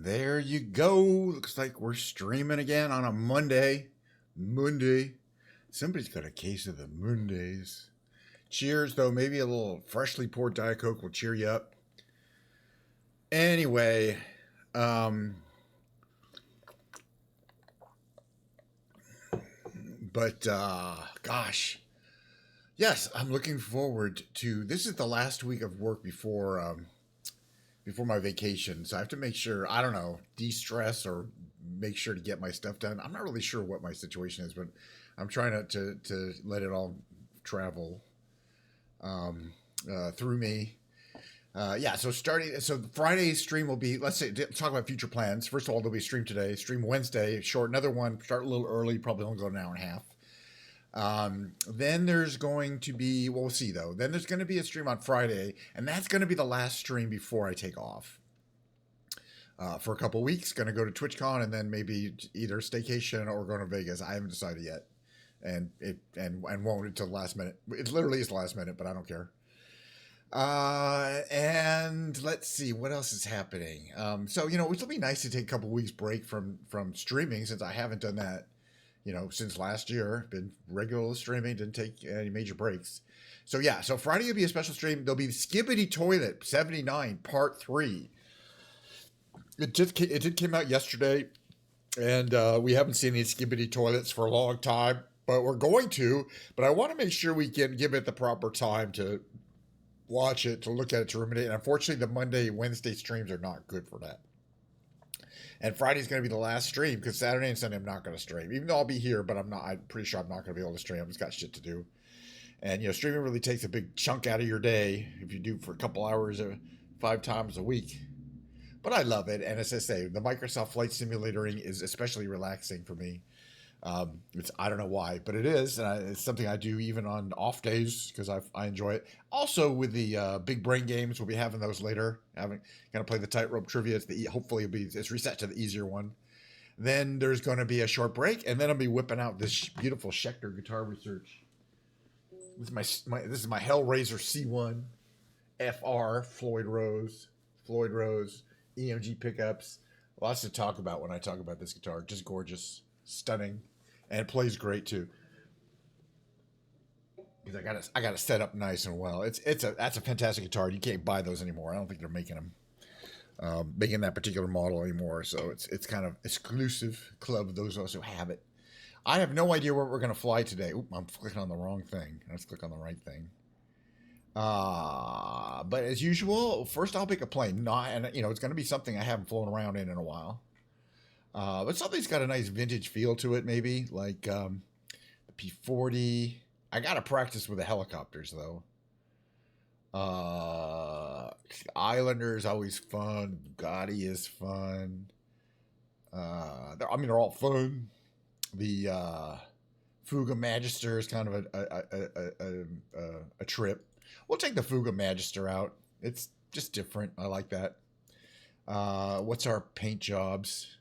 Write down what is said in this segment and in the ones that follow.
There you go. Looks like we're streaming again on a Monday. Monday. Somebody's got a case of the Mondays. Cheers, though. Maybe a little freshly poured Diet Coke will cheer you up. Anyway, gosh. Yes, I'm looking forward to, this is the last week of work before my vacation. So I have to make sure, I don't know, de-stress or make sure to get my stuff done. I'm not really sure what my situation is, but I'm trying to let it all travel through me. So Friday's stream will be, let's talk about future plans. First of all, there'll be a stream today, stream Wednesday, short, another one, start a little early, probably only go an hour and a half. Then there's going to be, well, we'll see though. Then there's going to be a stream on Friday, and that's going to be the last stream before I take off. For a couple weeks, going to go to TwitchCon and then maybe either staycation or going to Vegas. I haven't decided yet, and won't until the last minute. It literally is the last minute, but I don't care. And let's see what else is happening. So it'll be nice to take a couple weeks break from streaming since I haven't done that. Since last year, been regular streaming, didn't take any major breaks. So Friday will be a special stream. There'll be the Skibidi Toilet 79 Part 3. It did came out yesterday, and we haven't seen any Skibidi Toilets for a long time, but we're going to. But I want to make sure we can give it the proper time to watch it, to look at it, to ruminate. And unfortunately, the Monday, Wednesday streams are not good for that. And Friday's going to be the last stream because Saturday and Sunday I'm not going to stream. Even though I'll be here, but I'm pretty sure I'm not going to be able to stream. I've just got shit to do. And, streaming really takes a big chunk out of your day if you do for a couple hours 5 times a week. But I love it. And as I say, the Microsoft Flight Simulatoring is especially relaxing for me. I don't know why, but it is. And it's something I do even on off days because I enjoy it. Also with the big brain games, we'll be having those later. Going to play the tightrope trivia. Hopefully it's reset to the easier one. Then there's going to be a short break, and then I'll be whipping out this beautiful Schecter guitar research. This is my Hellraiser C-1 FR Floyd Rose EMG pickups. Lots to talk about when I talk about this guitar. Just gorgeous, stunning. And it plays great too. Because I got it set up nice and well. That's a fantastic guitar. You can't buy those anymore. I don't think they're making them, making that particular model anymore. So it's kind of exclusive club. Those also have it. I have no idea where we're gonna fly today. Oop, I'm clicking on the wrong thing. Let's click on the right thing. But as usual, first I'll pick a plane. It's gonna be something I haven't flown around in a while. But something's got a nice vintage feel to it, maybe like the P-40. I gotta practice with the helicopters though. Islander is always fun. Bugatti is fun. They're all fun. The Fouga Magister is kind of a trip. We'll take the Fouga Magister out. It's just different. I like that. What's our paint jobs?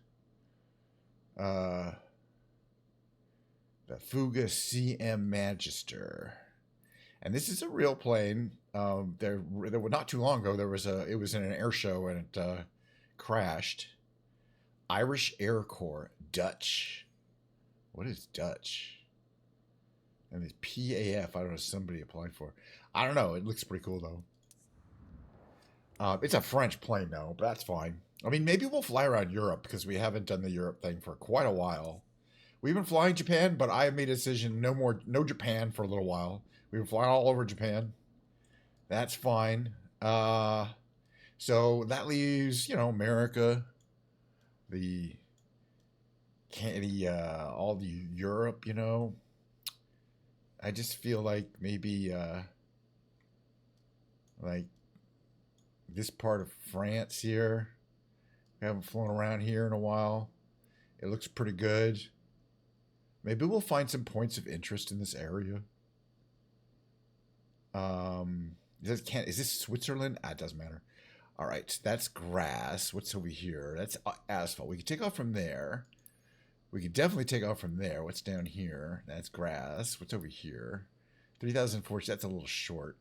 The Fouga CM Magister, and this is a real plane. There were not too long ago. It was in an air show and it crashed. Irish Air Corps, Dutch. What is Dutch? And it's PAF. I don't know. Somebody applied for. I don't know. It looks pretty cool though. It's a French plane though, but that's fine. I mean, maybe we'll fly around Europe because we haven't done the Europe thing for quite a while. We've been flying Japan, but I have made a decision no Japan for a little while. We've been flying all over Japan. That's fine. So that leaves, America, all the Europe, I just feel like maybe, like this part of France here. We haven't flown around here in a while. It looks pretty good. Maybe we'll find some points of interest in this area. Is this Switzerland? It doesn't matter. All right, that's grass. What's over here? That's asphalt. We can take off from there. We could definitely take off from there. What's down here? That's grass. What's over here? 3,040. That's a little short.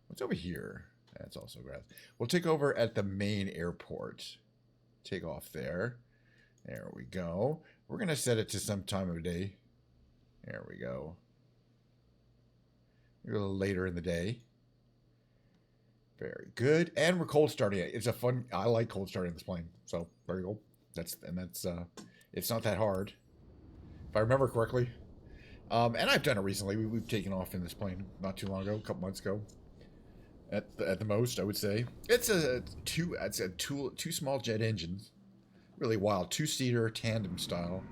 What's over here? That's also grass. We'll take over at the main airport. take off there. There we go. We're going to set it to some time of day. There we go. A little later in the day. Very good. And we're cold starting it. It's a fun, I like cold starting this plane. So there you go. That's it's not that hard. If I remember correctly. And I've done it recently. We've taken off in this plane not too long ago, a couple months ago. At the most, I would say. It's two small jet engines. Really wild. Two-seater, tandem style.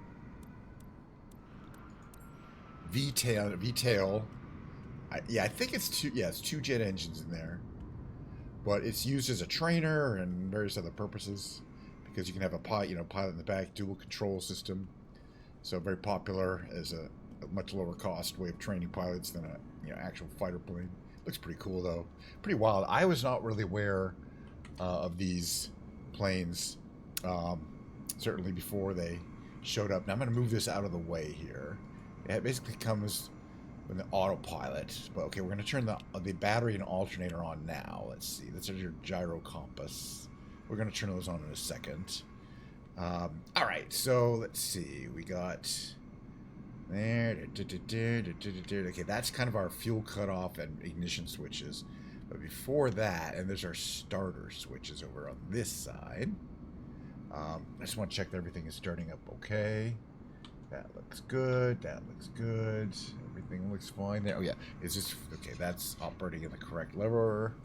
V-tail. I think it's two jet engines in there. But it's used as a trainer and various other purposes. Because you can have a pilot in the back, dual control system. So very popular as a much lower cost way of training pilots than a actual fighter plane. Looks pretty cool though. Pretty wild. I was not really aware of these planes, certainly before they showed up. Now I'm going to move this out of the way here. It basically comes with an autopilot. But okay, we're going to turn the battery and alternator on now. Let's see. This is your gyro compass. We're going to turn those on in a second. All right, so let's see. We got there. Okay, that's kind of our fuel cutoff and ignition switches. But before that, and there's our starter switches over on this side. I just want to check that everything is starting up okay. That looks good. That looks good. Everything looks fine there. Oh yeah, it's just okay. That's operating in the correct lever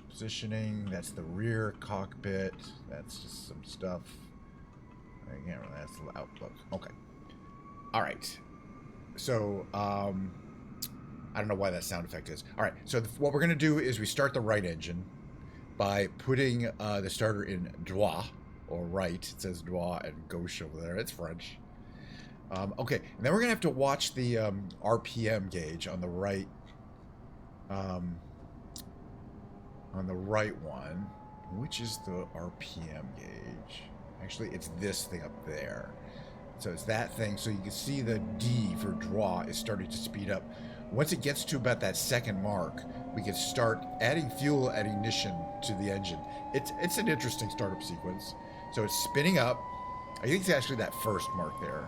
positioning. That's the rear cockpit. That's just some stuff. Yeah, that's the outlook. Okay. All right. So, I don't know why that sound effect is. All right. So what we're going to do is we start the right engine by putting the starter in droit, or right. It says droit and gauche over there. It's French. Okay. And then we're going to have to watch the RPM gauge on the right. On the right one. Which is the RPM gauge? Actually, it's this thing up there. So it's that thing. So you can see the D for draw is starting to speed up. Once it gets to about that second mark, we can start adding fuel at ignition to the engine. It's an interesting startup sequence. So it's spinning up. I think it's actually that first mark there.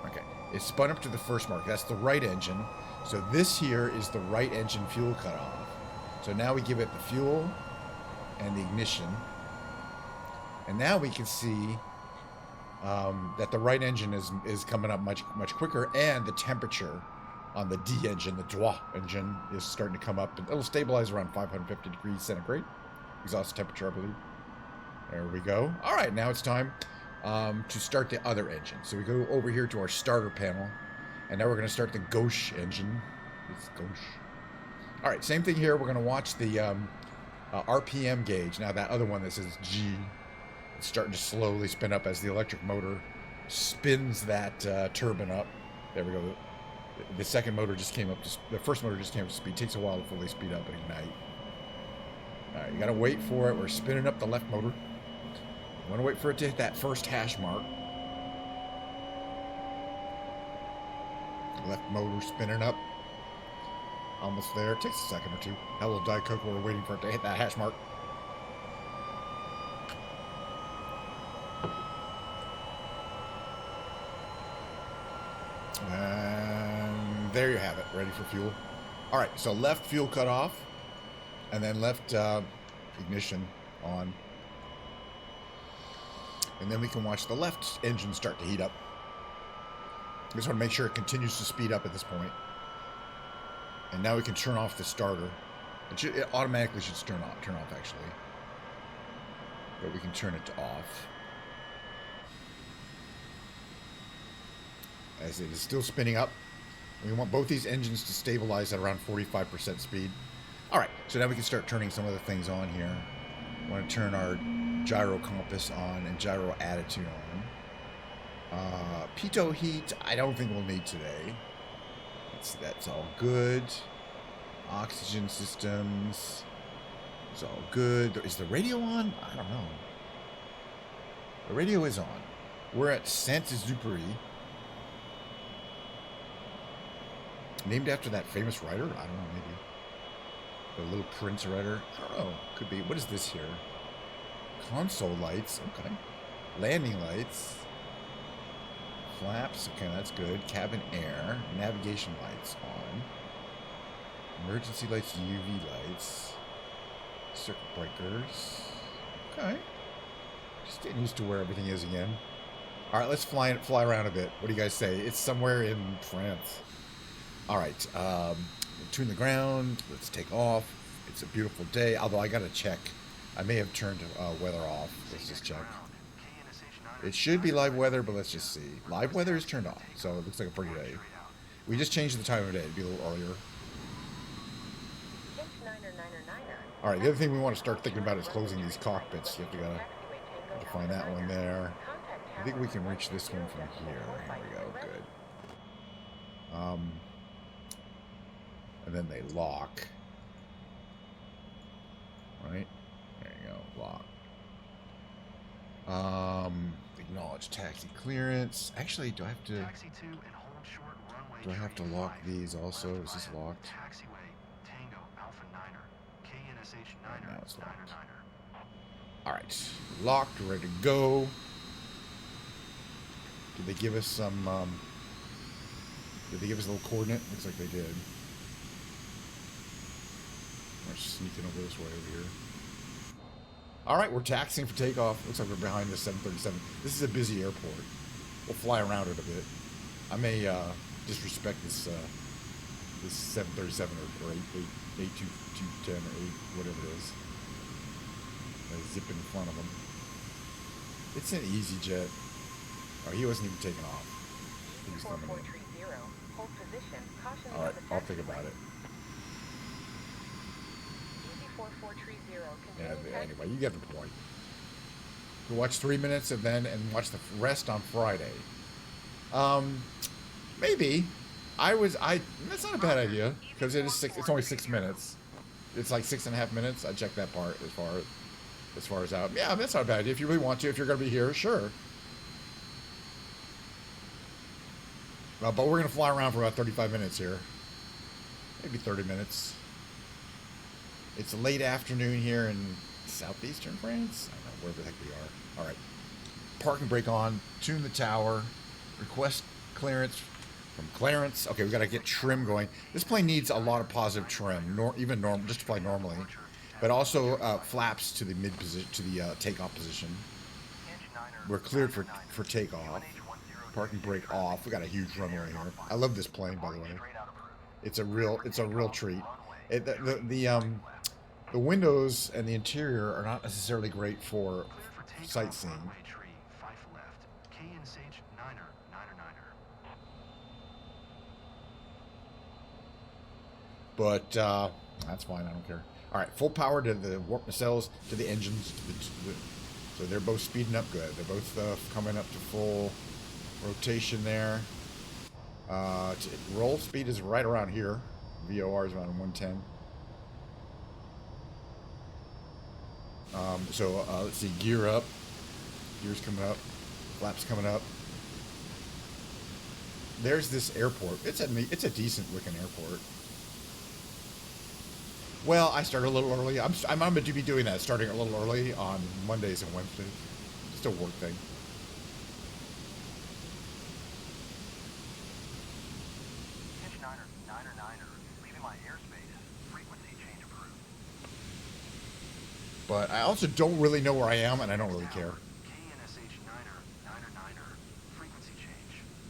Okay. It's spun up to the first mark. That's the right engine. So this here is the right engine fuel cutoff. So now we give it the fuel and the ignition. And now we can see that the right engine is coming up much quicker, and the temperature on the D engine, the droit engine, is starting to come up. And it'll stabilize around 550 degrees centigrade. Exhaust temperature, I believe. There we go. All right, now it's time to start the other engine. So we go over here to our starter panel, and now we're going to start the gauche engine. It's gauche. All right, same thing here. We're going to watch the RPM gauge. Now that other one that says G, it's starting to slowly spin up as the electric motor spins that turbine up. There we go. The second motor just came up. The first motor just came up to speed. It takes a while to fully speed up and ignite. All right, you got to wait for it. We're spinning up the left motor. You want to wait for it to hit that first hash mark. Left motor spinning up. Almost there. It takes a second or two. Have a little Diet Coke while we're waiting for it to hit that hash mark. And there you have it. Ready for fuel. All right. So left fuel cut off. And then left ignition on. And then we can watch the left engine start to heat up. Just want to make sure it continues to speed up at this point. And now we can turn off the starter. It automatically should turn off actually. But we can turn it to off. As it is still spinning up. We want both these engines to stabilize at around 45% speed. All right, so now we can start turning some other things on here. We want to turn our gyro compass on and gyro attitude on. Pitot heat, I don't think we'll need today. That's all good. Oxygen systems. It's all good. Is the radio on? I don't know. The radio is on. We're at Saint-Exupéry. Named after that famous writer? I don't know, maybe. The Little Prince writer? I don't know. Could be. What is this here? Console lights, okay. Landing lights. Flaps, okay, that's good. Cabin air. Navigation lights on. Emergency lights, UV lights. Circuit breakers. Okay. Just getting used to where everything is again. Alright, let's fly around a bit. What do you guys say? It's somewhere in France. Alright, tune the ground. Let's take off. It's a beautiful day, although I gotta check. I may have turned weather off. Let's just check. It should be live weather, but let's just see. Live weather is turned off, so it looks like a pretty day. We just changed the time of day. It'd be a little earlier. Alright, the other thing we want to start thinking about is closing these cockpits. You have to find that one there. I think we can reach this one from here. Here we go. Good. And then they lock. Right? There you go. Lock. Acknowledge taxi clearance. Actually, do I have to lock these also? Is this locked? Right, now it's locked. Alright. Locked, ready to go. Did they give us some, did they give us a little coordinate? Looks like they did. We're sneaking over this way over here. Alright, we're taxiing for takeoff. Looks like we're behind the 737. This is a busy airport. We'll fly around it a bit. I may disrespect this this 737 or 82210 or 8, whatever it is. I zip in front of them. It's an easy jet. Oh, he wasn't even taking off. He was coming in. Alright, I'll think about it. Yeah, anyway, you get the point. We'll watch 3 minutes and watch the rest on Friday. Maybe. That's not a bad idea, because it's only 6 minutes. It's like 6.5 minutes. I checked that part as far as out. Yeah, that's not a bad idea. If you really want to, if you're going to be here, sure. But we're going to fly around for about 35 minutes here. Maybe 30 minutes. It's a late afternoon here in southeastern France. I don't know, wherever the heck we are. Alright. Park and brake on. Tune the tower. Request clearance from Clarence. Okay, we got to get trim going. This plane needs a lot of positive trim. Just to fly normally. But also flaps to the mid-position, to the takeoff position. We're cleared for takeoff. Park and brake off. We got a huge runway here. I love this plane, by the way. It's a real treat. The windows and the interior are not necessarily great for sightseeing. But that's fine. I don't care. All right, full power to the warp nacelles, to the engines. So they're both speeding up good. They're both coming up to full rotation there. Roll speed is right around here. VOR is around 110. Let's see, gear up. Gears coming up. Flaps coming up. There's this airport. It's a decent looking airport. Well, I started a little early. I'm going to be doing that, starting a little early on Mondays and Wednesdays. Just a work thing. But I also don't really know where I am, and I don't really care.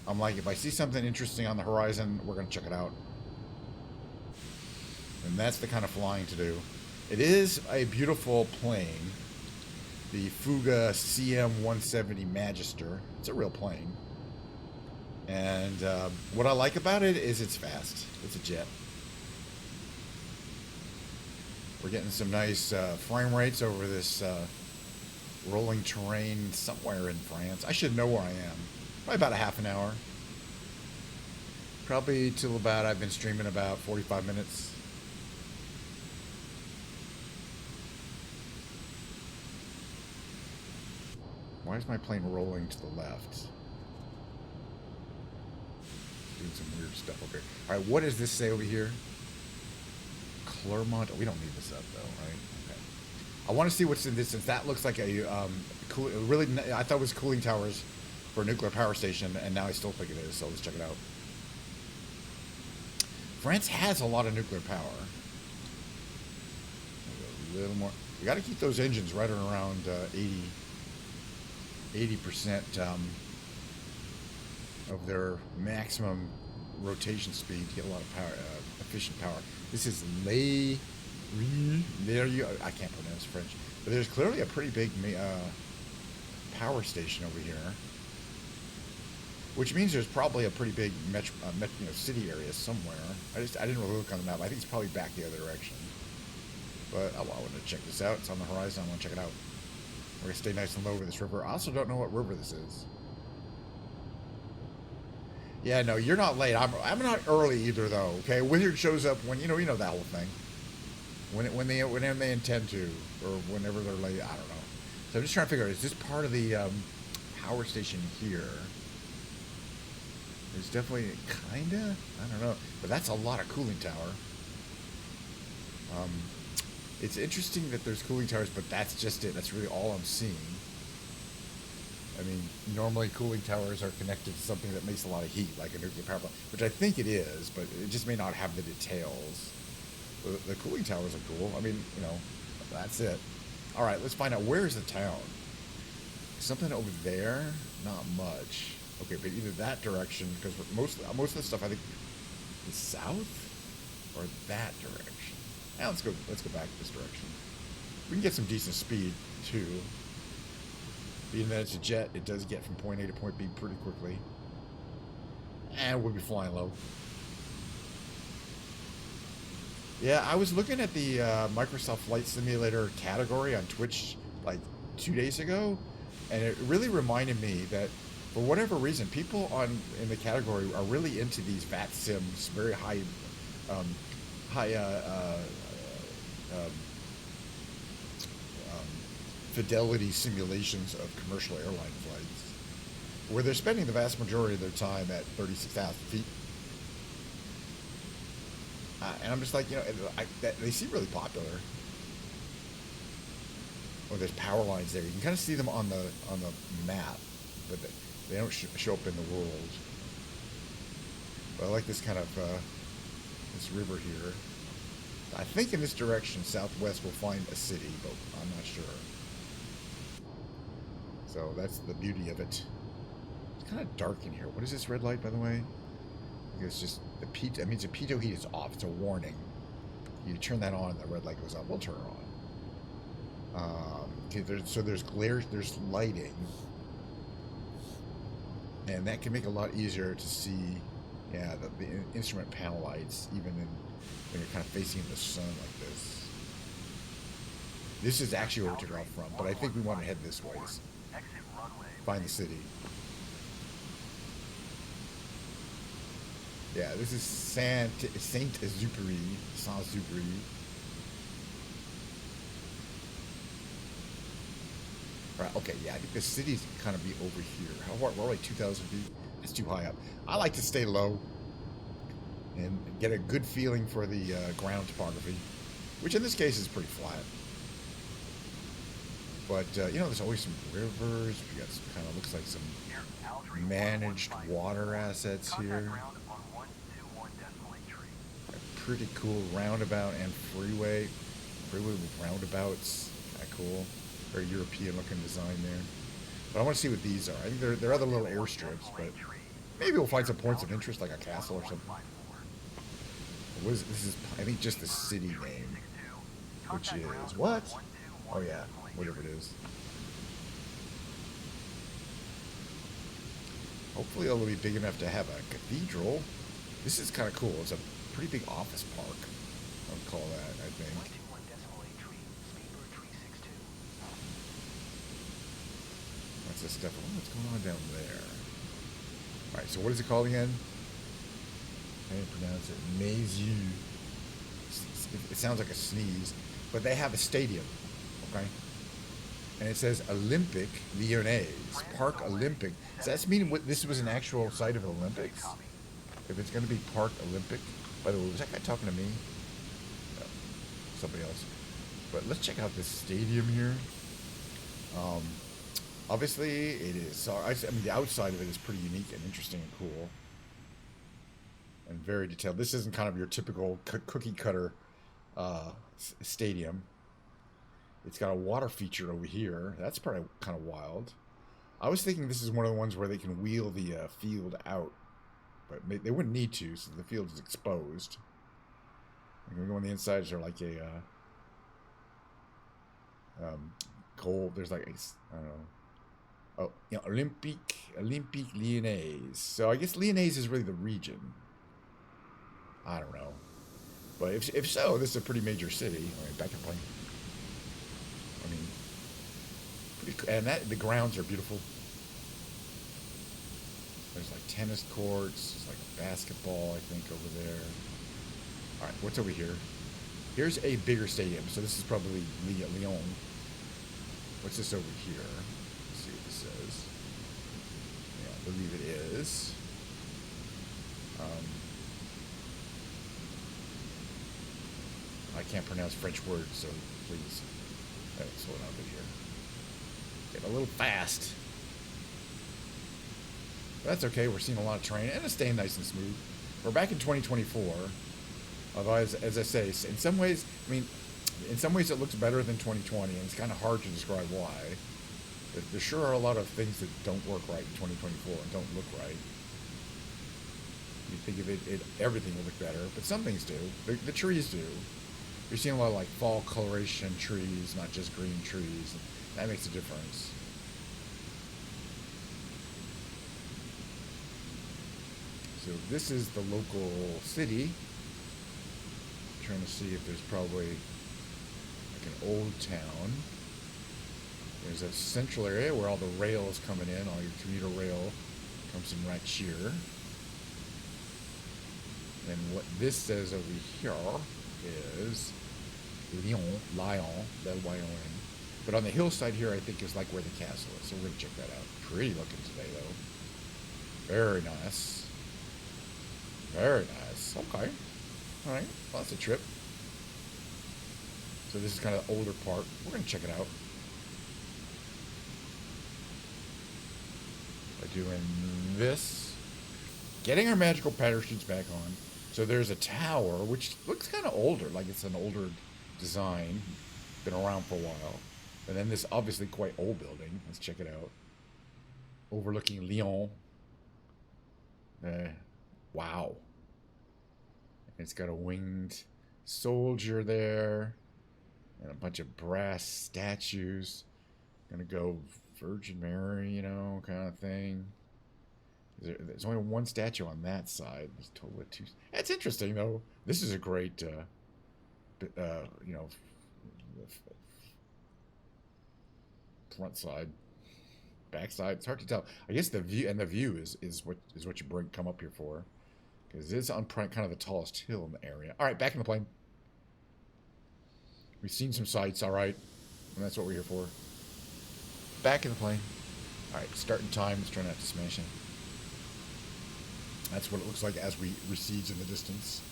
I'm like, if I see something interesting on the horizon, we're going to check it out. And that's the kind of flying to do. It is a beautiful plane. The Fouga CM-170 Magister. It's a real plane. And what I like about it is it's fast. It's a jet. We're getting some nice frame rates over this rolling terrain somewhere in France. I should know where I am. Probably about a half an hour. Probably till about, I've been streaming about 45 minutes. Why is my plane rolling to the left? Doing some weird stuff over here. Alright, what does this say over here? Clermont. Oh, we don't need this up though, right? Okay. I want to see what's in this, since that looks like a really. I thought it was cooling towers for a nuclear power station, and now I still think it is. So let's check it out. France has a lot of nuclear power. A little more. We got to keep those engines right around 80% of their maximum rotation speed to get a lot of power, efficient power. This is there you. I can't pronounce French, but there's clearly a pretty big power station over here, which means there's probably a pretty big city area somewhere. I didn't really look on the map. I think it's probably back the other direction. But I want to check this out. It's on the horizon. I want to check it out. We're gonna stay nice and low over this river. I also don't know what river this is. Yeah, no, you're not late. I'm not early either, though. Okay, Wizard shows up when you know that whole thing. Whenever they intend to, or whenever they're late. I don't know. So I'm just trying to figure out, is this part of the power station here? It's definitely kinda. I don't know, but that's a lot of cooling tower. It's interesting that there's cooling towers, but that's just it. That's really all I'm seeing. I mean, normally cooling towers are connected to something that makes a lot of heat, like a nuclear power plant, which I think it is, but it just may not have the details. The cooling towers are cool. I mean, that's it. All right, let's find out, where is the town? Something over there? Not much. Okay, but either that direction, because most of the stuff I think is south, or that direction. Now let's go back this direction. We can get some decent speed too. Being that it's a jet, it does get from point A to point B pretty quickly. And we'll be flying low. Yeah, I was looking at the Microsoft Flight Simulator category on Twitch like 2 days ago, and it really reminded me that for whatever reason, people in the category are really into these VAT sims, very high fidelity simulations of commercial airline flights, where they're spending the vast majority of their time at 36,000 feet. And I'm just like, they seem really popular. Oh, there's power lines there. You can kind of see them on the map, but they don't show up in the world. But I like this kind of this river here. I think in this direction, southwest, we'll find a city, but I'm not sure. So that's the beauty of it. It's kind of dark in here. What is this red light, by the way? It's just the pitot. That means the pitot heat is off. It's a warning. You turn that on, the red light goes on. We'll turn it on. Okay, there's glare, there's lighting, and that can make it a lot easier to see. Yeah, the instrument panel lights, even when you're kind of facing the sun like this. This is actually where we took off from, but I think we want to head this way. Find the city. Yeah, this is Saint-Exupéry. Saint-Exupéry. Alright, okay, yeah, I think the city's kind of be over here. How far? We're like 2,000 feet. That's too high up. I like to stay low and get a good feeling for the ground topography, which in this case is pretty flat. But, there's always some rivers. We got some kind of, looks like some managed water assets here. A pretty cool roundabout and freeway. Freeway with roundabouts. Kind of cool. Very European looking design there. But I want to see what these are. I think there are other little airstrips, but maybe we'll find some points of interest, like a castle or something. What is this? Is, I think, just the city name, which is what? Oh yeah, whatever it is. Hopefully it'll be big enough to have a cathedral. This is kind of cool. It's a pretty big office park, I would call that, I think. That's the stuff. What's going on down there? Alright, so what is it called again? I can't pronounce it. Mazu. It sounds like a sneeze. But they have a stadium, okay? And it says Olympic Lyonnais. Parc Olympique. Does that mean this was an actual site of the Olympics? If it's going to be Parc Olympique? By the way, was that guy talking to me? No, somebody else. But let's check out this stadium here. Obviously, it is. So I mean, the outside of it is pretty unique and interesting and cool, and very detailed. This isn't kind of your typical cookie cutter stadium. It's got a water feature over here. That's probably kind of wild. I was thinking this is one of the ones where they can wheel the field out, but they wouldn't need to, since the field is exposed. And we go on the inside. There's like a gold. There's like a, I don't know. Oh, you know, Olympique Lyonnais. So I guess Lyonnais is really the region. I don't know, but if so, this is a pretty major city. All right, back in plane. I mean, and the grounds are beautiful. There's like tennis courts. There's like a basketball, I think, over there. All right, what's over here? Here's a bigger stadium. So this is probably Lyon. What's this over here? Let's see what this says. Yeah, I believe it is. I can't pronounce French words, so please slow down a bit here. Get a little fast. But that's okay. We're seeing a lot of terrain, and it's staying nice and smooth. We're back in 2024. Otherwise, as I say, in some ways, I mean, in some ways it looks better than 2020, and it's kind of hard to describe why. But there sure are a lot of things that don't work right in 2024 and don't look right. You think of it, everything will look better, but some things do. The trees do. You're seeing a lot of like fall coloration trees, not just green trees. That makes a difference. So this is the local city. I'm trying to see if there's probably like an old town. There's a central area where all the rail is coming in. All your commuter rail comes in right here. And what this says over here is Lyon, L-Y-O-N. But on the hillside here, I think is like where the castle is. So we're going to check that out. Pretty looking today, though. Very nice. Very nice. Okay. All right. Well, that's a trip. So this is kind of the older part. We're going to check it out. By doing this. Getting our magical parachutes back on. So there's a tower, which looks kind of older. Like it's an older design. Been around for a while. And then this obviously quite old building. Let's check it out. Overlooking Lyon. Wow. It's got a winged soldier there. And a bunch of brass statues. Gonna go Virgin Mary, you know, kind of thing. There's only one statue on that side. There's a total of two. That's interesting, though. This is a great, you know, front side, back side. It's hard to tell. I guess the view is what you come up here for, because it's on kind of the tallest hill in the area. All right, back in the plane. We've seen some sights, all right, and that's what we're here for. Back in the plane. All right, starting time. Let's try not to smash it. That's what it looks like as we recedes in the distance.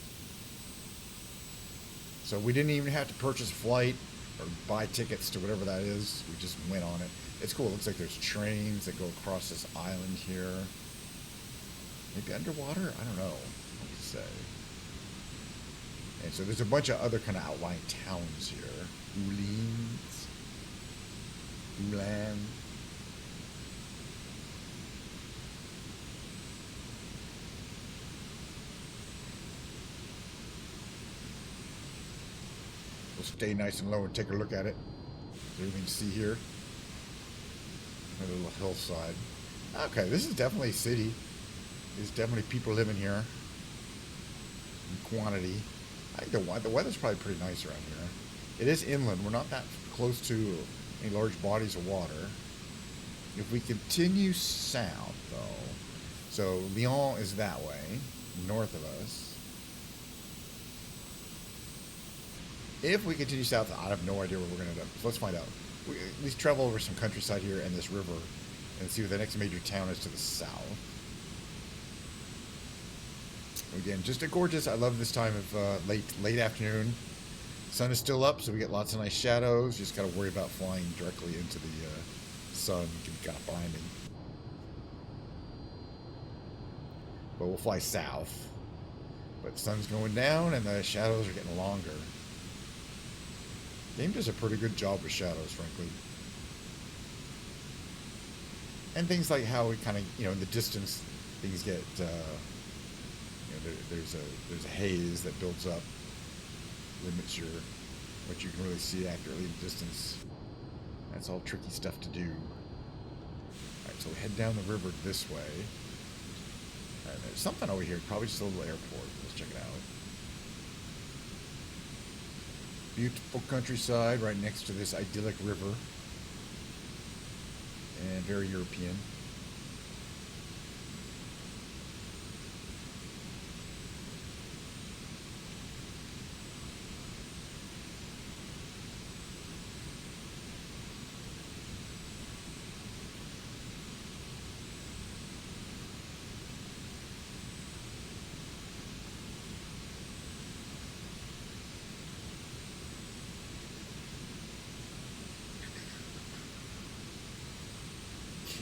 So we didn't even have to purchase a flight or buy tickets to whatever that is. We just went on it. It's cool. It looks like there's trains that go across this island here. Maybe underwater? I don't know what to say. And so there's a bunch of other kind of outlying towns here. Oulins. Oulan. We'll stay nice and low and take a look at it. So you can see here. A little hillside. Okay, this is definitely a city. There's definitely people living here. In quantity. I think the weather's probably pretty nice around here. It is inland. We're not that close to any large bodies of water. If we continue south, though, so Lyon is that way, north of us. If we continue south, I have no idea where we're going to end up. So let's find out. We at least travel over some countryside here and this river and see what the next major town is to the south. Again, just a gorgeous. I love this time of late afternoon. Sun is still up, so we get lots of nice shadows. Just got to worry about flying directly into the sun. It can be kind of blinding. But we'll fly south. But the sun's going down, and the shadows are getting longer. The game does a pretty good job with shadows, frankly. And things like how we kind of, you know, in the distance, things get, you know, there's a haze that builds up, limits your what you can really see accurately in the distance. That's all tricky stuff to do. All right, so we head down the river this way. And there's something over here, probably just a little airport. Let's check it out. Beautiful countryside right next to this idyllic river. And very European.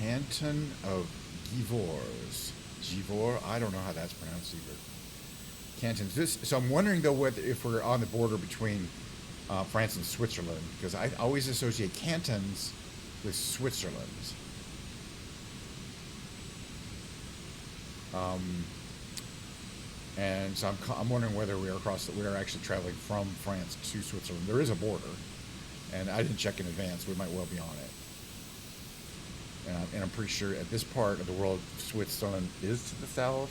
Canton of Givors. Givor? I don't know how that's pronounced either. Cantons. So I'm wondering, though, whether if we're on the border between France and Switzerland, because I always associate cantons with Switzerland. And so I'm wondering whether we are actually traveling from France to Switzerland. There is a border, and I didn't check in advance. We might well be on it. And I'm pretty sure at this part of the world, Switzerland is to the south,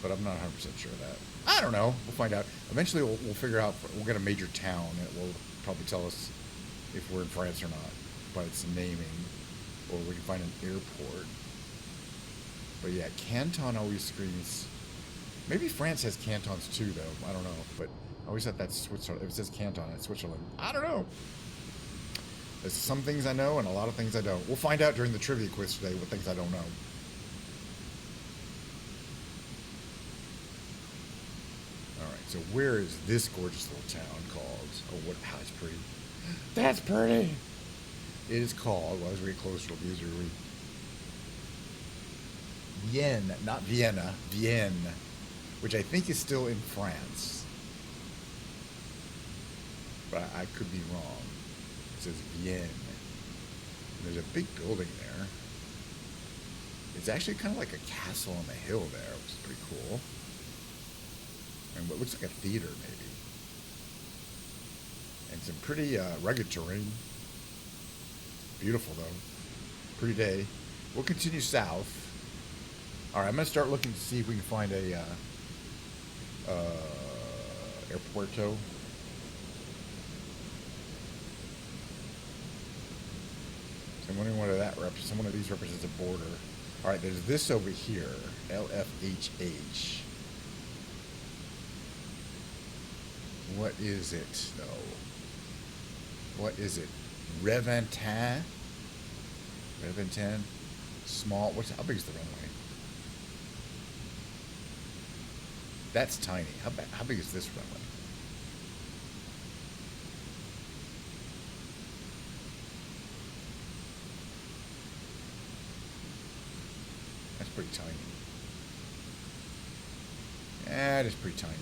but I'm not 100% sure of that. I don't know. We'll find out. Eventually, we'll figure out. We'll get a major town, and it will probably tell us if we're in France or not by its naming, or we can find an airport. But yeah, canton always screams. Maybe France has cantons too, though. I don't know. But I always thought that's Switzerland. If it says canton, it's Switzerland. I don't know. There's some things I know and a lot of things I don't. We'll find out during the trivia quiz today what things I don't know. Alright, so where is this gorgeous little town called? Oh, how it's pretty. That's pretty! It is called, well, as we get closer, it'll be easier to read. Vienne, not Vienna, Vienne, which I think is still in France. But I could be wrong. It says Vienne. And there's a big building there. It's actually kind of like a castle on the hill there, which is pretty cool. And what looks like a theater, maybe. And some pretty rugged terrain. Beautiful, though. Pretty day. We'll continue south. All right, I'm going to start looking to see if we can find a airporto. I'm wondering whether that one of these represents a border. All right, there's this over here, LFHH. What is it, though? What is it? Reventin? Reventin? Small. How big is the runway? That's tiny. How big is this runway? That's pretty tiny. That is pretty tiny.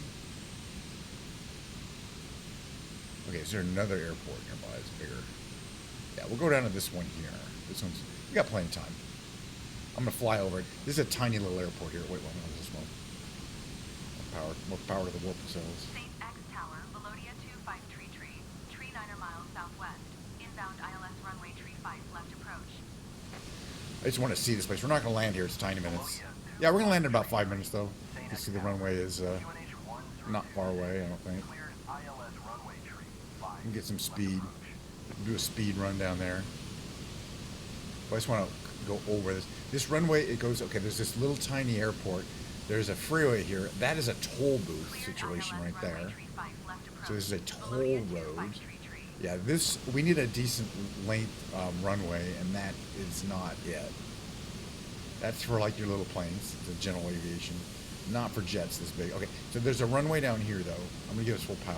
Okay, is there another airport nearby that's bigger? Yeah, we'll go down to this one here. This one's, we got plenty of time. I'm gonna fly over it. This is a tiny little airport here. Wait, what is this one? More power to the warp cells. Saint X Tower, Velodia 25 tree, 9 miles southwest. Inbound ILS runway 35 left approach. I just want to see this place. We're not going to land here. It's tiny minutes. Yeah, we're going to land in about 5 minutes, though. You can see the runway is not far away, I don't think. We can get some speed. Do a speed run down there. But I just want to go over this. This runway, it goes, okay, there's this little tiny airport. There's a freeway here. That is a toll booth situation right there. So this is a toll road. Yeah, we need a decent length runway, and that is not it. That's for like your little planes, the general aviation, not for jets this big. Okay, so there's a runway down here though. I'm gonna give us full power.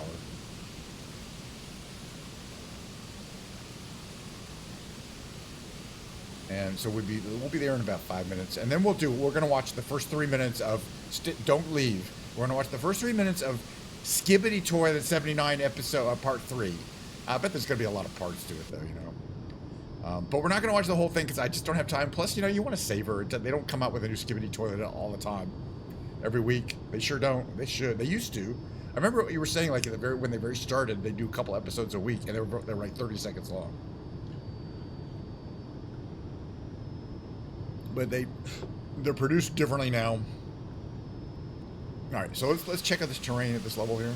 And so we'll be there in about 5 minutes, and then we're gonna watch the first 3 minutes of don't leave. We're gonna watch the first 3 minutes of Skibidi Toilet 79 episode part 3. I bet there's gonna be a lot of parts to it though, you know. But we're not gonna watch the whole thing because I just don't have time. Plus, you know, you want to savor it. They don't come out with a new Skibidi Toilet all the time, every week. They sure don't. They should. They used to. I remember what you were saying, like when they very started, they do a couple episodes a week, and they were like 30 seconds long. But they're produced differently now. All right, so let's check out this terrain at this level here.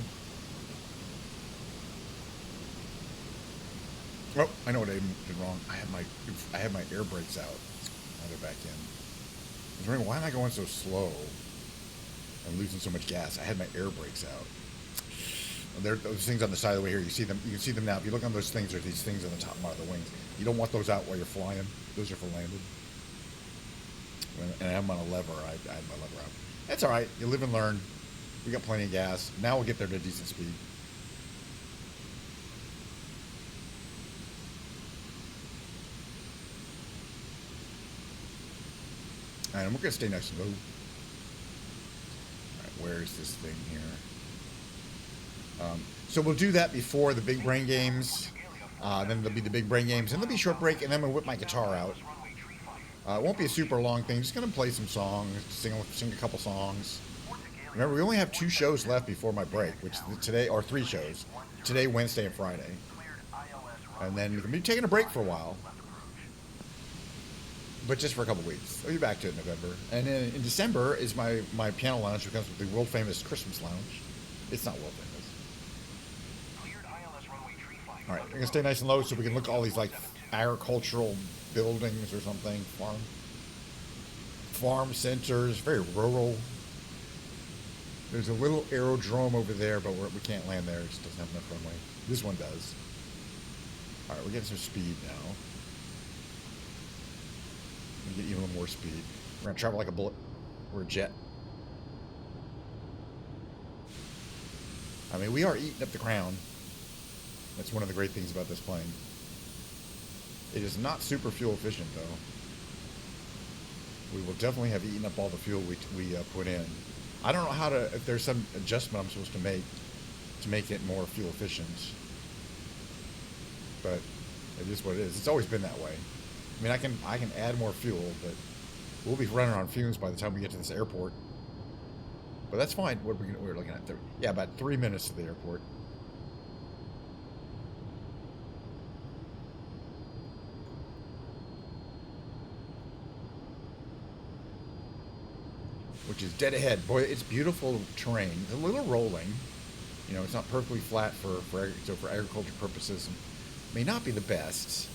Oh, I know what I did wrong. I had my air brakes out. Now they're back in. I was wondering, why am I going so slow and losing so much gas? I had my air brakes out. There, those things on the side of the way here. You see them. You can see them now. If you look on those things, there's these things on the top of the wings. You don't want those out while you're flying. Those are for landing. And I'm on a lever. I had my lever out. That's all right. You live and learn. We got plenty of gas. Now we'll get there to a decent speed. All right, and we're going to stay nice and low. All right, where is this thing here? So we'll do that before the big brain games. Then there'll be the big brain games. And there'll be a short break, and then we'll whip my guitar out. It won't be a super long thing. Just going to play some songs, sing a couple songs. Remember, we only have 2 shows left before my break, which today, or 3 shows. Today, Wednesday, and Friday. And then we're going to be taking a break for a while. But just for a couple weeks. I'll be back to it in November. And then in December is my piano lounge, which comes with the world famous Christmas lounge. It's not world famous. All right, we're going to stay nice and low so we can look at all these like agricultural buildings or something. Farm centers, very rural. There's a little aerodrome over there, but we can't land there. It just doesn't have enough runway. This one does. All right, we're getting some speed now. We get even more speed. We're going to travel like a bullet. We're a jet. I mean, we are eating up the ground. That's one of the great things about this plane. It is not super fuel efficient, though. We will definitely have eaten up all the fuel we put in. I don't know if there's some adjustment I'm supposed to make it more fuel efficient. But it is what it is. It's always been that way. I mean, I can add more fuel, but we'll be running on fumes by the time we get to this airport. But that's fine. What we're looking at? Yeah, about 3 minutes to the airport. Which is dead ahead. Boy, it's beautiful terrain. It's a little rolling. You know, it's not perfectly flat for agriculture purposes. May not be the best.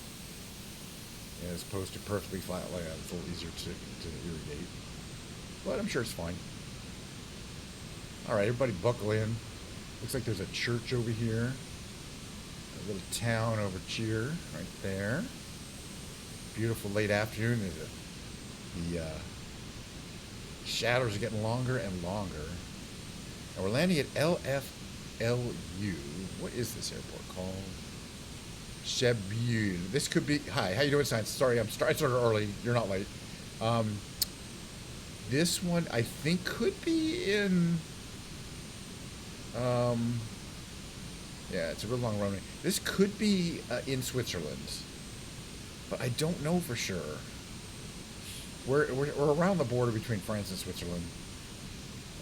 As opposed to perfectly flat land. It's a little easier to irrigate. But I'm sure it's fine. Alright, everybody buckle in. Looks like there's a church over here. A little town over here, right there. Beautiful late afternoon. The shadows are getting longer and longer. And we're landing at LFLU. What is this airport called? Chebu. This could be... Hi, how you doing, Science? Sorry, I started early. You're not late. This one, I think, could be in... yeah, it's a real long runway. This could be in Switzerland. But I don't know for sure. We're around the border between France and Switzerland.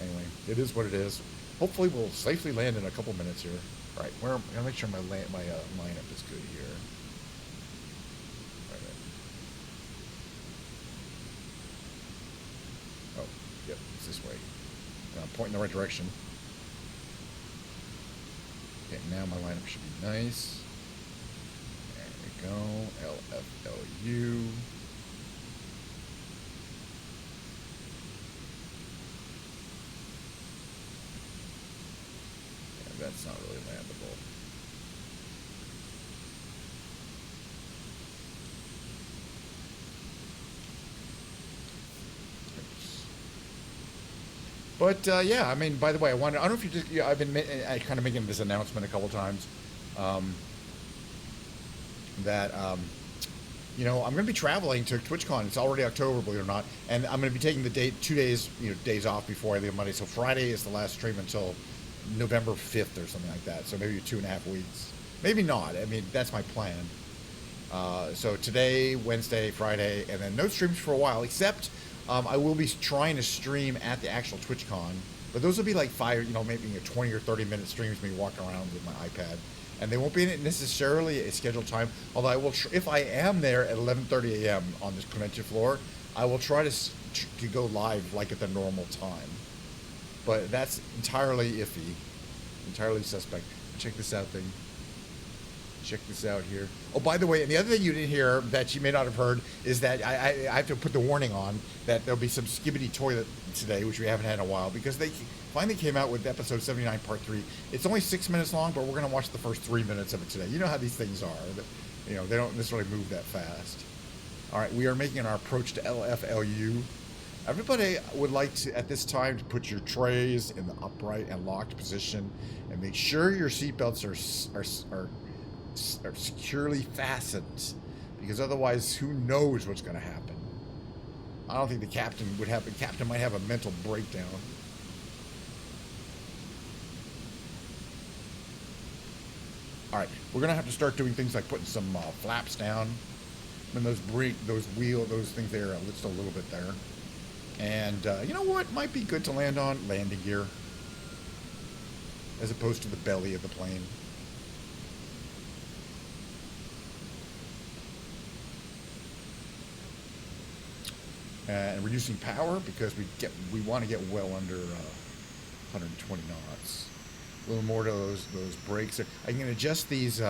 Anyway, it is what it is. Hopefully we'll safely land in a couple minutes here. All right, I'm gonna make sure my lineup is good here. Right. Oh, yep, it's this way. I'm pointing the right direction. Okay, now my lineup should be nice. There we go. LFLU. That's not really landable. But yeah, I mean, by the way, I don't know if you just, I've been kind of making this announcement a couple times that you know, I'm going to be traveling to TwitchCon. It's already October, believe it or not, and I'm going to be taking the 2 days, days off before I leave Monday. So Friday is the last stream until November 5th or something like that. So maybe 2.5 weeks. Maybe not. I mean, that's my plan. So today, Wednesday, Friday, and then no streams for a while, except I will be trying to stream at the actual TwitchCon. But those will be like maybe 20 or 30 minute streams, me walking around with my iPad. And they won't be necessarily a scheduled time. Although I will, if I am there at 11:30 a.m. on this convention floor, I will try to go live like at the normal time. But that's entirely iffy, entirely suspect. Check this out thing. Check this out here. Oh, by the way, and the other thing you didn't hear that you may not have heard is that I have to put the warning on that there'll be some Skibidi Toilet today, which we haven't had in a while, because they finally came out with episode 79 part 3. It's only 6 minutes long, but we're going to watch the first 3 minutes of it today. You know how these things are. They don't necessarily move that fast. All right, we are making our approach to LFLU. Everybody would like to, at this time, to put your trays in the upright and locked position and make sure your seatbelts are securely fastened, because otherwise who knows what's going to happen. I don't think the captain might have a mental breakdown. All right, we're going to have to start doing things like putting some flaps down, and those things there are just a little bit there. And you know what might be good to land on? Landing gear, as opposed to the belly of the plane. And reducing power because we want to get well under 120 knots. A little more to those brakes. I can adjust these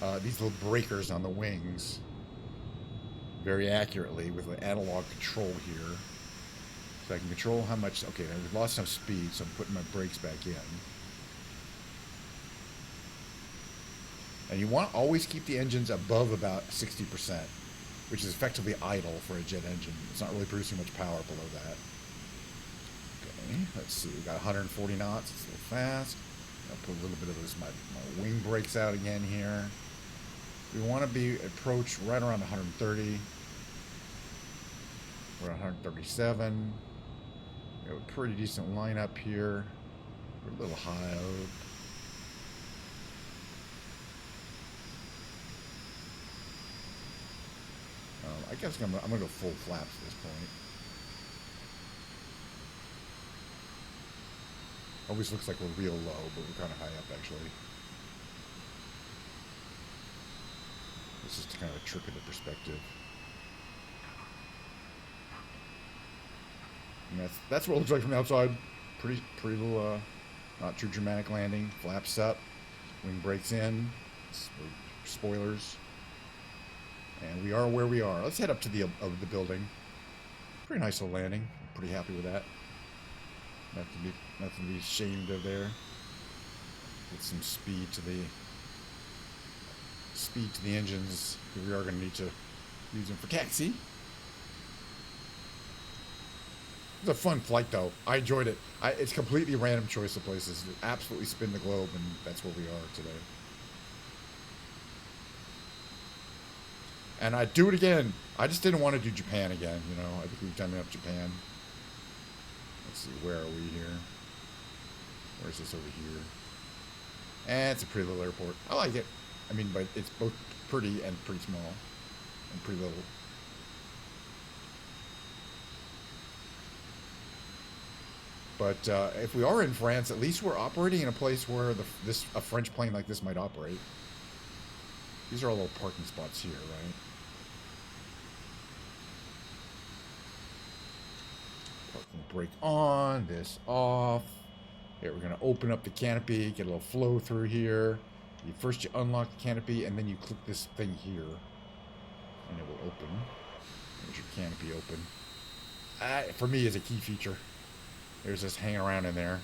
little breakers on the wings very accurately with an analog control here. So I can control how much. Okay, I've lost some speed, so I'm putting my brakes back in. And you want to always keep the engines above about 60%. Which is effectively idle for a jet engine. It's not really producing much power below that. Okay, let's see. We've got 140 knots. It's a little fast. I'll put a little bit of my wing brakes out again here. We want to be approached right around 130. We're at 137. We have a pretty decent line up here. We're a little high up. I guess I'm gonna go full flaps at this point. Always looks like we're real low, but we're kind of high up actually. This is kind of a trick of the perspective. And that's what it looks like from the outside. Pretty little, not too dramatic landing. Flaps up, wing brakes in, spoilers. And we are where we are. Let's head up to the building. Pretty nice little landing. Pretty happy with that. Nothing to be ashamed of there. Get some speed to the engines. We are going to need to use them for taxi. It was a fun flight, though. I enjoyed it. It's completely random choice of places. Absolutely spin the globe, and that's where we are today. And I'd do it again. I just didn't want to do Japan again, I think we've done enough Japan. Let's see, where are we here? Where's this over here? It's a pretty little airport. I like it. I mean, but it's both pretty and pretty small. And pretty little. But if we are in France, at least we're operating in a place where a French plane like this might operate. These are all little parking spots here, right? Parking brake on, this off. Here, we're going to open up the canopy, get a little flow through here. First you unlock the canopy, and then you click this thing here. And it will open. There's your canopy open. For me, is a key feature. There's this hanging around in there.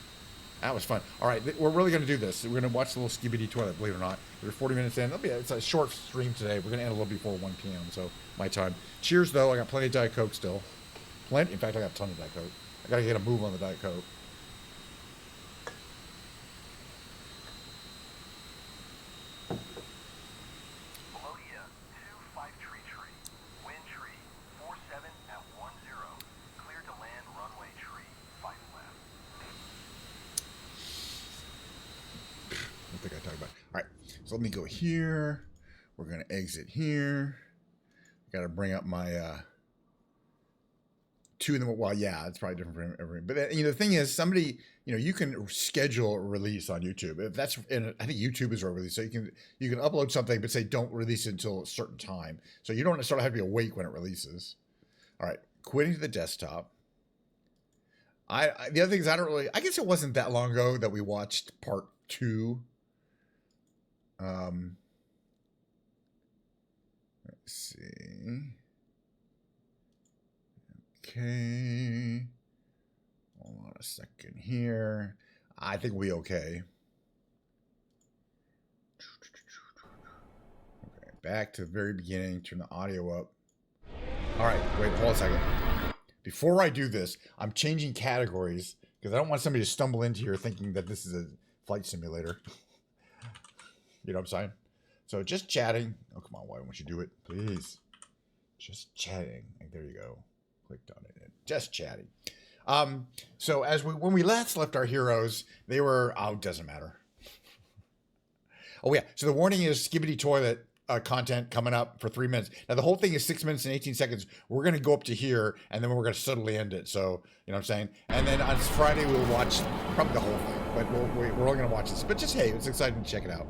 That was fun. All right, we're really going to do this. We're going to watch the little Skibidi Toilet, believe it or not. We're 40 minutes in. It's a short stream today. We're going to end a little before 1 p.m., so my time. Cheers, though. I got plenty of Diet Coke still. Plenty. In fact, I got a ton of Diet Coke. I got to get a move on the Diet Coke. Melodia 253 tree. So let me go here. We're going to exit here. Got to bring up my 2 of them. Well, yeah, it's probably different for everyone. But the thing is, somebody, you can schedule a release on YouTube. If that's, and I think YouTube is a release, so you can upload something, but say don't release it until a certain time, so you don't sort of have to be awake when it releases. All right, quitting to the desktop. The other thing is, I guess it wasn't that long ago that we watched part 2. Let's see. Okay. Hold on a second here. I think we'll be okay. Okay, back to the very beginning. Turn the audio up. All right, wait, hold a second. Before I do this, I'm changing categories because I don't want somebody to stumble into here thinking that this is a flight simulator. You know what I'm saying? So just chatting. Oh, come on, why won't you do it? Please. Just chatting. There you go. Clicked on it. Just chatting. So when we last left our heroes, they were, it doesn't matter. Oh yeah. So the warning is Skibidi Toilet content coming up for 3 minutes. Now the whole thing is 6 minutes and 18 seconds. We're going to go up to here and then we're going to subtly end it. So, you know what I'm saying? And then on Friday, we'll watch probably the whole thing, but we're only going to watch this. But just, hey, it's exciting to check it out.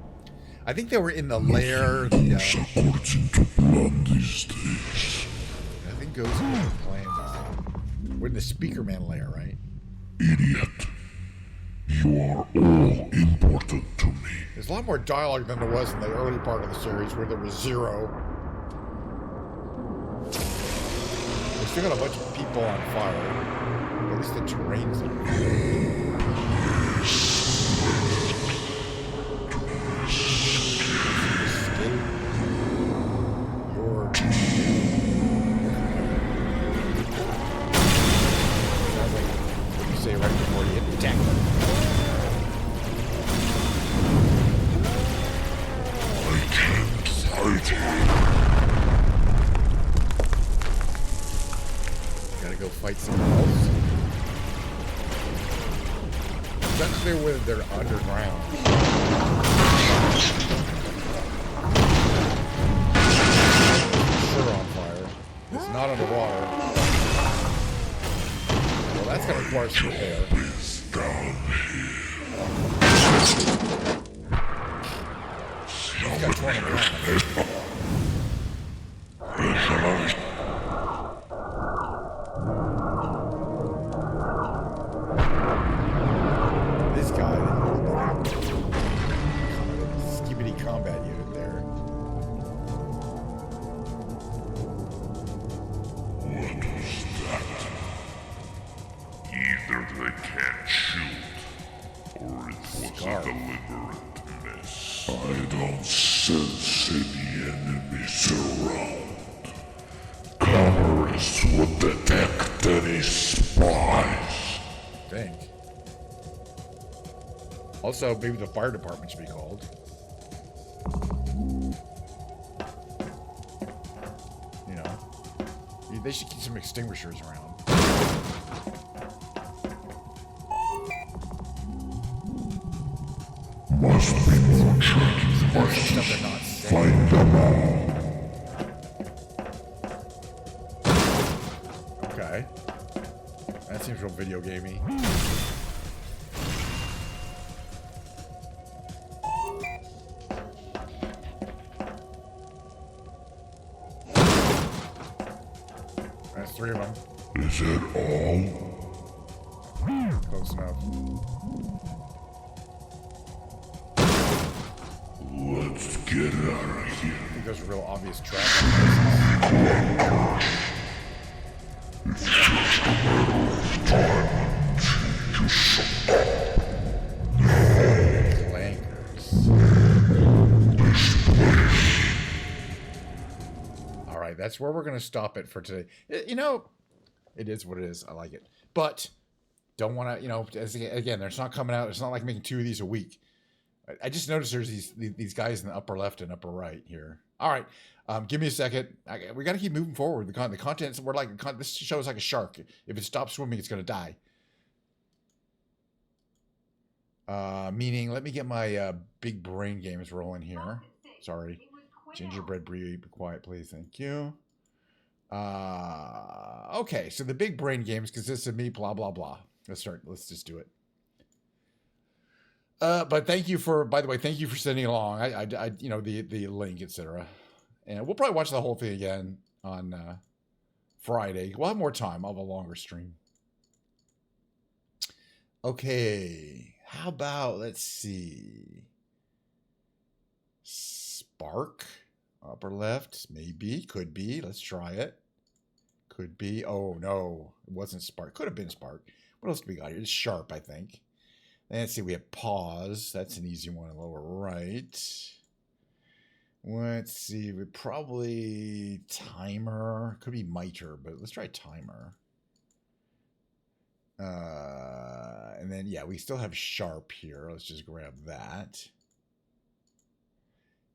I think they were in the lair. According to plan these days. Nothing goes according to plan. We're in the Speakerman lair, right? Idiot. You are all important to me. There's a lot more dialogue than there was in the early part of the series where there was 0. We still got a bunch of people on fire. At least the terrain's on fire. Say right before you hit the attack button. I can't fight him. Gotta go fight someone else. It's unclear whether they're underground. Sure on fire. It's not underwater. Well, that's gonna require some repair. Is down here. He's got 20 rounds. This guy, Skibidi combat unit there. What was that? Either they can't shoot, or it was a deliberate miss. I don't sense any enemies around. Cameras would detect any spies. Dang. Also, maybe the fire department should be called. You know, they should keep some extinguishers around. Must be more tracking devices. Find them all. Okay. That seems real video gamey. That's 3 of them. Is it all? Close enough. Let's get out of here. I think there's a real obvious trap on this. It's just a matter of time until you shut up. Clankers. This place. All right, that's where we're going to stop it for today. You know, it is what it is. I like it. But don't want to, you know, again, it's not coming out. It's not like making 2 of these a week. I just noticed there's these guys in the upper left and upper right here. All right, give me a second. We got to keep moving forward. The contents, we're like, this show is like a shark. If it stops swimming, it's going to die. Meaning, let me get my big brain games rolling here. Sorry. Gingerbread Brie, be quiet, please. Thank you. Okay, so the big brain games consist of me, blah, blah, blah. Let's start. Let's just do it. But thank you for, by the way, thank you for sending along. I you know, the link, etc. And we'll probably watch the whole thing again on Friday. We'll have more time. I'll have a longer stream. Okay, how about, let's see. Spark, upper left, maybe, could be. Let's try it. Could be. Oh, no, it wasn't Spark. Could have been Spark. What else do we got here? It's Sharp, I think. Let's see, we have Pause. That's an easy one, lower right. Let's see, we probably Timer. Could be Miter, but let's try Timer. And then, yeah, we still have Sharp here. Let's just grab that.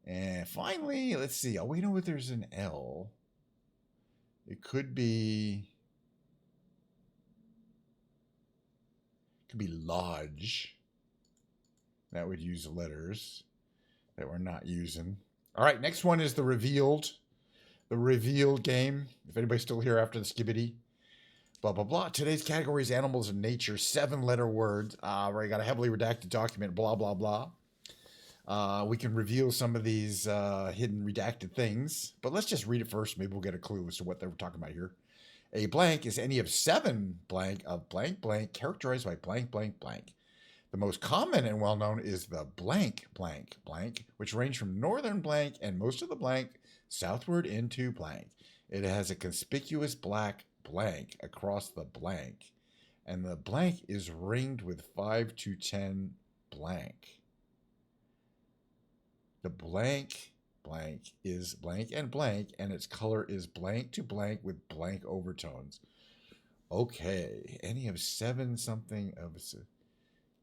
And finally, let's see. Oh, we know if there's an L. It could be Lodge. That would use letters that we're not using. All right, next one is the revealed game. If anybody's still here after the Skibidi, blah, blah, blah. Today's category is animals and nature, 7-letter words. Where you got a heavily redacted document, blah, blah, blah. We can reveal some of these hidden redacted things, but let's just read it first. Maybe we'll get a clue as to what they were talking about here. A blank is any of 7 blank of blank blank characterized by blank blank blank. The most common and well-known is the blank blank blank, which range from northern blank and most of the blank southward into blank. It has a conspicuous black blank across the blank, and the blank is ringed with 5 to 10 blank. The blank blank is blank, and its color is blank to blank with blank overtones. Okay, any of 7 something of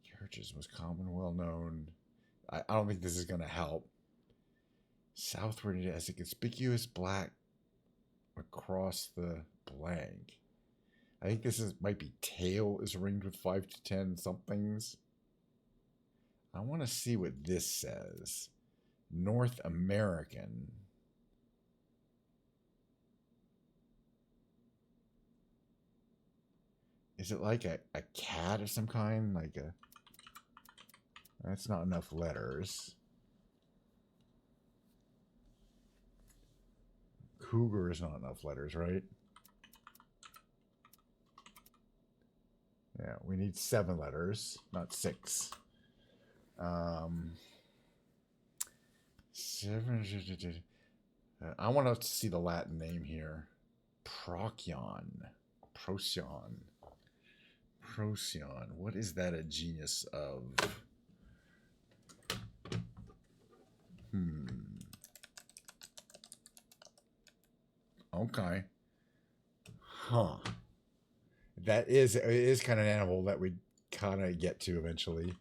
characters most common, well known. I don't think this is going to help. Southward, it has a conspicuous black across the blank. I think this might be tail is ringed with 5 to 10 somethings. I want to see what this says. North American. Is it like a cat of some kind? Like a... That's not enough letters. Cougar is not enough letters, right? Yeah, we need 7 letters, not 6. 7. I want to see the Latin name here. Procyon. What is that a genius of? Okay. Huh. It is kind of an animal that we kind of get to eventually.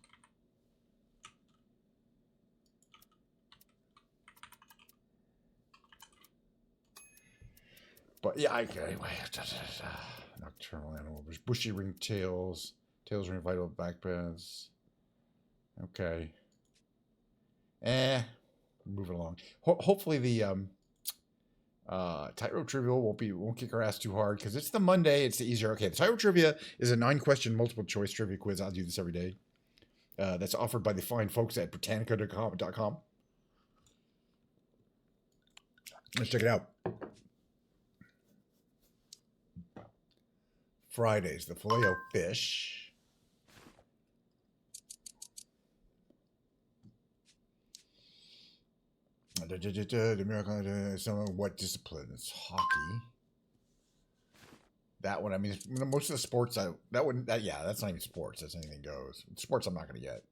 But yeah, okay. Nocturnal animal. There's bushy ringed tails. Tails ring vital backpads. Okay. Moving along. Hopefully the tightrope trivia won't kick our ass too hard because it's the Monday. It's the easier. Okay, the tightrope trivia is a 9-question multiple choice trivia quiz. I'll do this every day. That's offered by the fine folks at Britannica.com. Let's check it out. Fridays, the Filet-O-Fish. The American, what discipline? It's hockey. That one, I mean, most of the sports, that's not even sports. That's anything goes. Sports, I'm not going to get.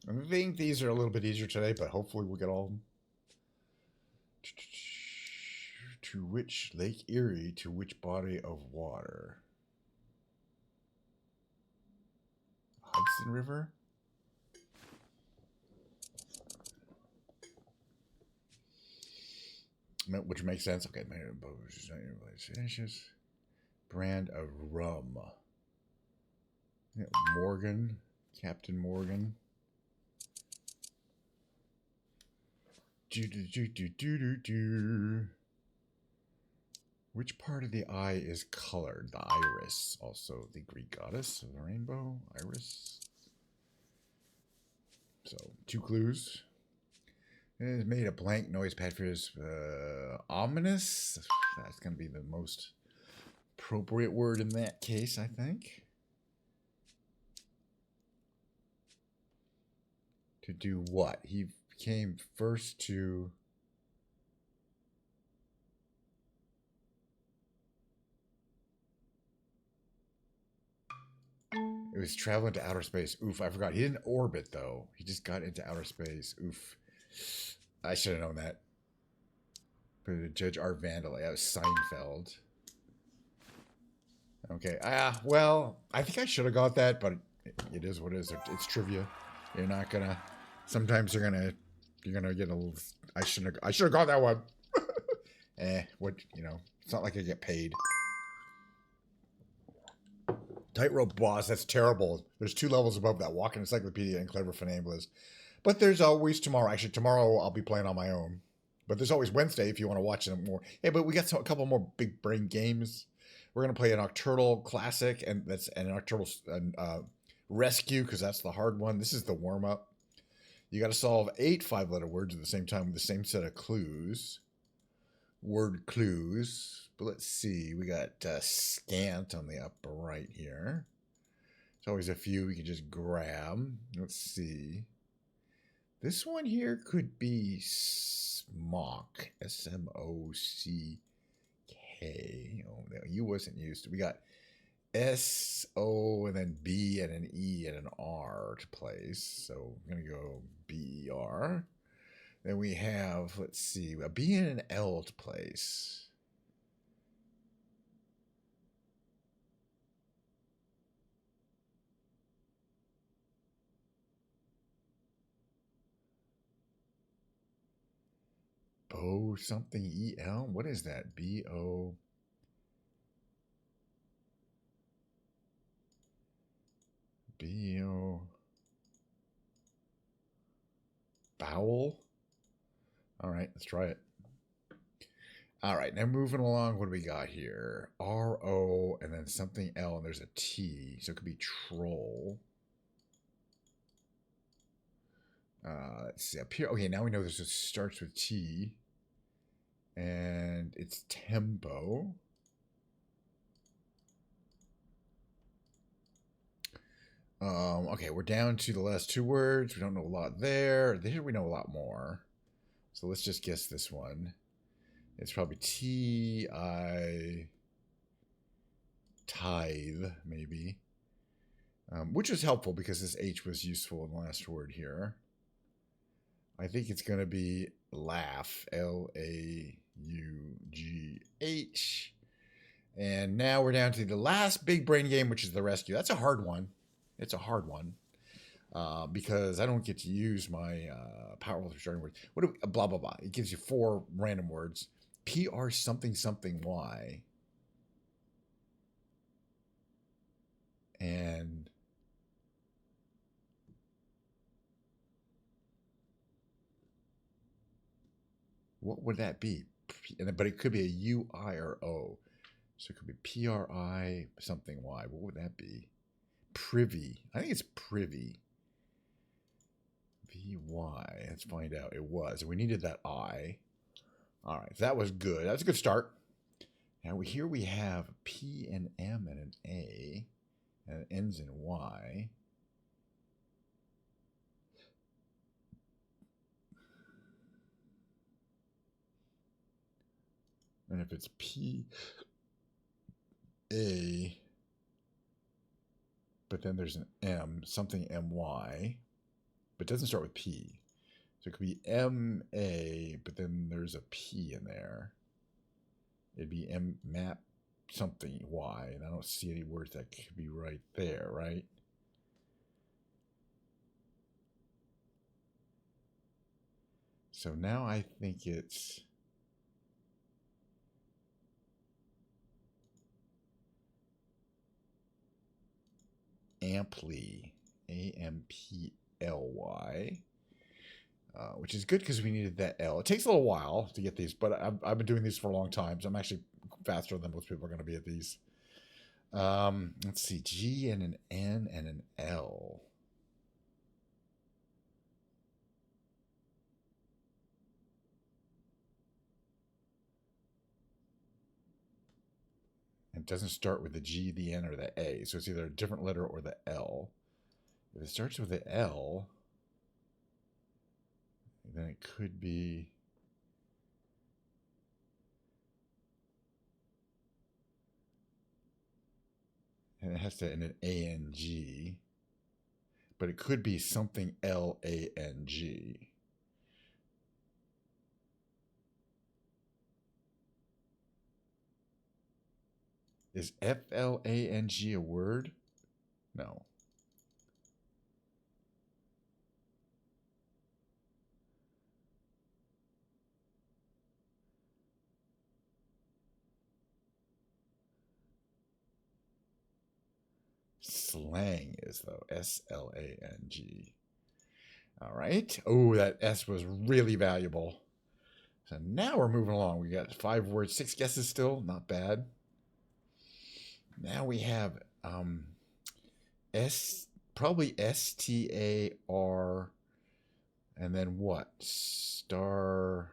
I think these are a little bit easier today, but hopefully we'll get all of them. To which Lake Erie, to which body of water? Hudson River? which makes sense. Okay, brand of rum. Yeah, Morgan, Captain Morgan. Which part of the eye is colored? The iris. Also, the Greek goddess of the rainbow. Iris. So, 2 clues. It is made a blank noise pad for his ominous. That's going to be the most appropriate word in that case, I think. To do what? He came first to... It was traveling to outer space. Oof, I forgot. He didn't orbit, though. He just got into outer space. Oof. I should have known that. But Judge Art Vandal. That was Seinfeld. Okay. Well, I think I should have got that, but it is what it is. It's trivia. You're not gonna... Sometimes you're gonna get a little... I should have got that one. What, it's not like I get paid. Tightrope boss, that's terrible. There's 2 levels above that. Walking Encyclopedia and Clever Funambulist. But there's always tomorrow. Actually, tomorrow I'll be playing on my own. But there's always Wednesday if you want to watch them more. Hey, but we got a couple more big brain games. We're going to play an Nocturnal Classic and that's an Nocturnal Rescue because that's the hard one. This is the warm-up. You got to solve 8 5-letter words at the same time with the same set of clues. Word clues. But let's see. We got scant on the upper right here. There's always a few we can just grab. Let's see. This one here could be smock. S-M-O-C-K. Oh, no, U wasn't used. We got S-O and then B and an E and an R to place. So I'm going to go B-R. Then we have, let's see, a B and an L to place. Bo something E-L? What is that? B-O... B-O... Bowel? All right, let's try it. All right, now moving along, what do we got here? R-O and then something L, and there's a T, so it could be troll. Let's see, up here. Okay, now we know this starts with T. And it's tempo. Okay, we're down to the last 2 words. We don't know a lot there. There we know a lot more. So let's just guess this one. It's probably T-I... Tithe, maybe. Which was helpful because this H was useful in the last word here. I think it's going to be laugh. L-A-U-G-H. And now we're down to the last big brain game, which is the rescue. That's a hard one. It's a hard one. Because I don't get to use my powerful starting words. What do we, blah, blah, blah. It gives you 4 random words. PR something something Y. And what would that be? But it could be a U-I or O. So it could be P-R-I something Y. What would that be? Privy. I think it's privy. V-Y. Let's find out. It was. We needed that I. All right. That was good. That's a good start. Now here we have P and M and an A. And it ends in Y. And if it's P, A, but then there's an M, something M-Y, but it doesn't start with P. So it could be M-A, but then there's a P in there. It'd be M-map something Y, and I don't see any words that could be right there, right? So now I think it's Amply, A-M-P-L-Y, which is good because we needed that L. It takes a little while to get these, but I've been doing these for a long time, so I'm actually faster than most people are going to be at these. Let's see, G and an N and an L. It doesn't start with the G, the N, or the A. So it's either a different letter or the L. If it starts with the L, then it could be... And it has to end in A-N-G. But it could be something L-A-N-G. Is F-L-A-N-G a word? No. Slang is, though. S-L-A-N-G. All right. Oh, that S was really valuable. So now we're moving along. We got 5 words, 6 guesses still. Not bad. Now we have probably S-T-A-R, and then what? Star.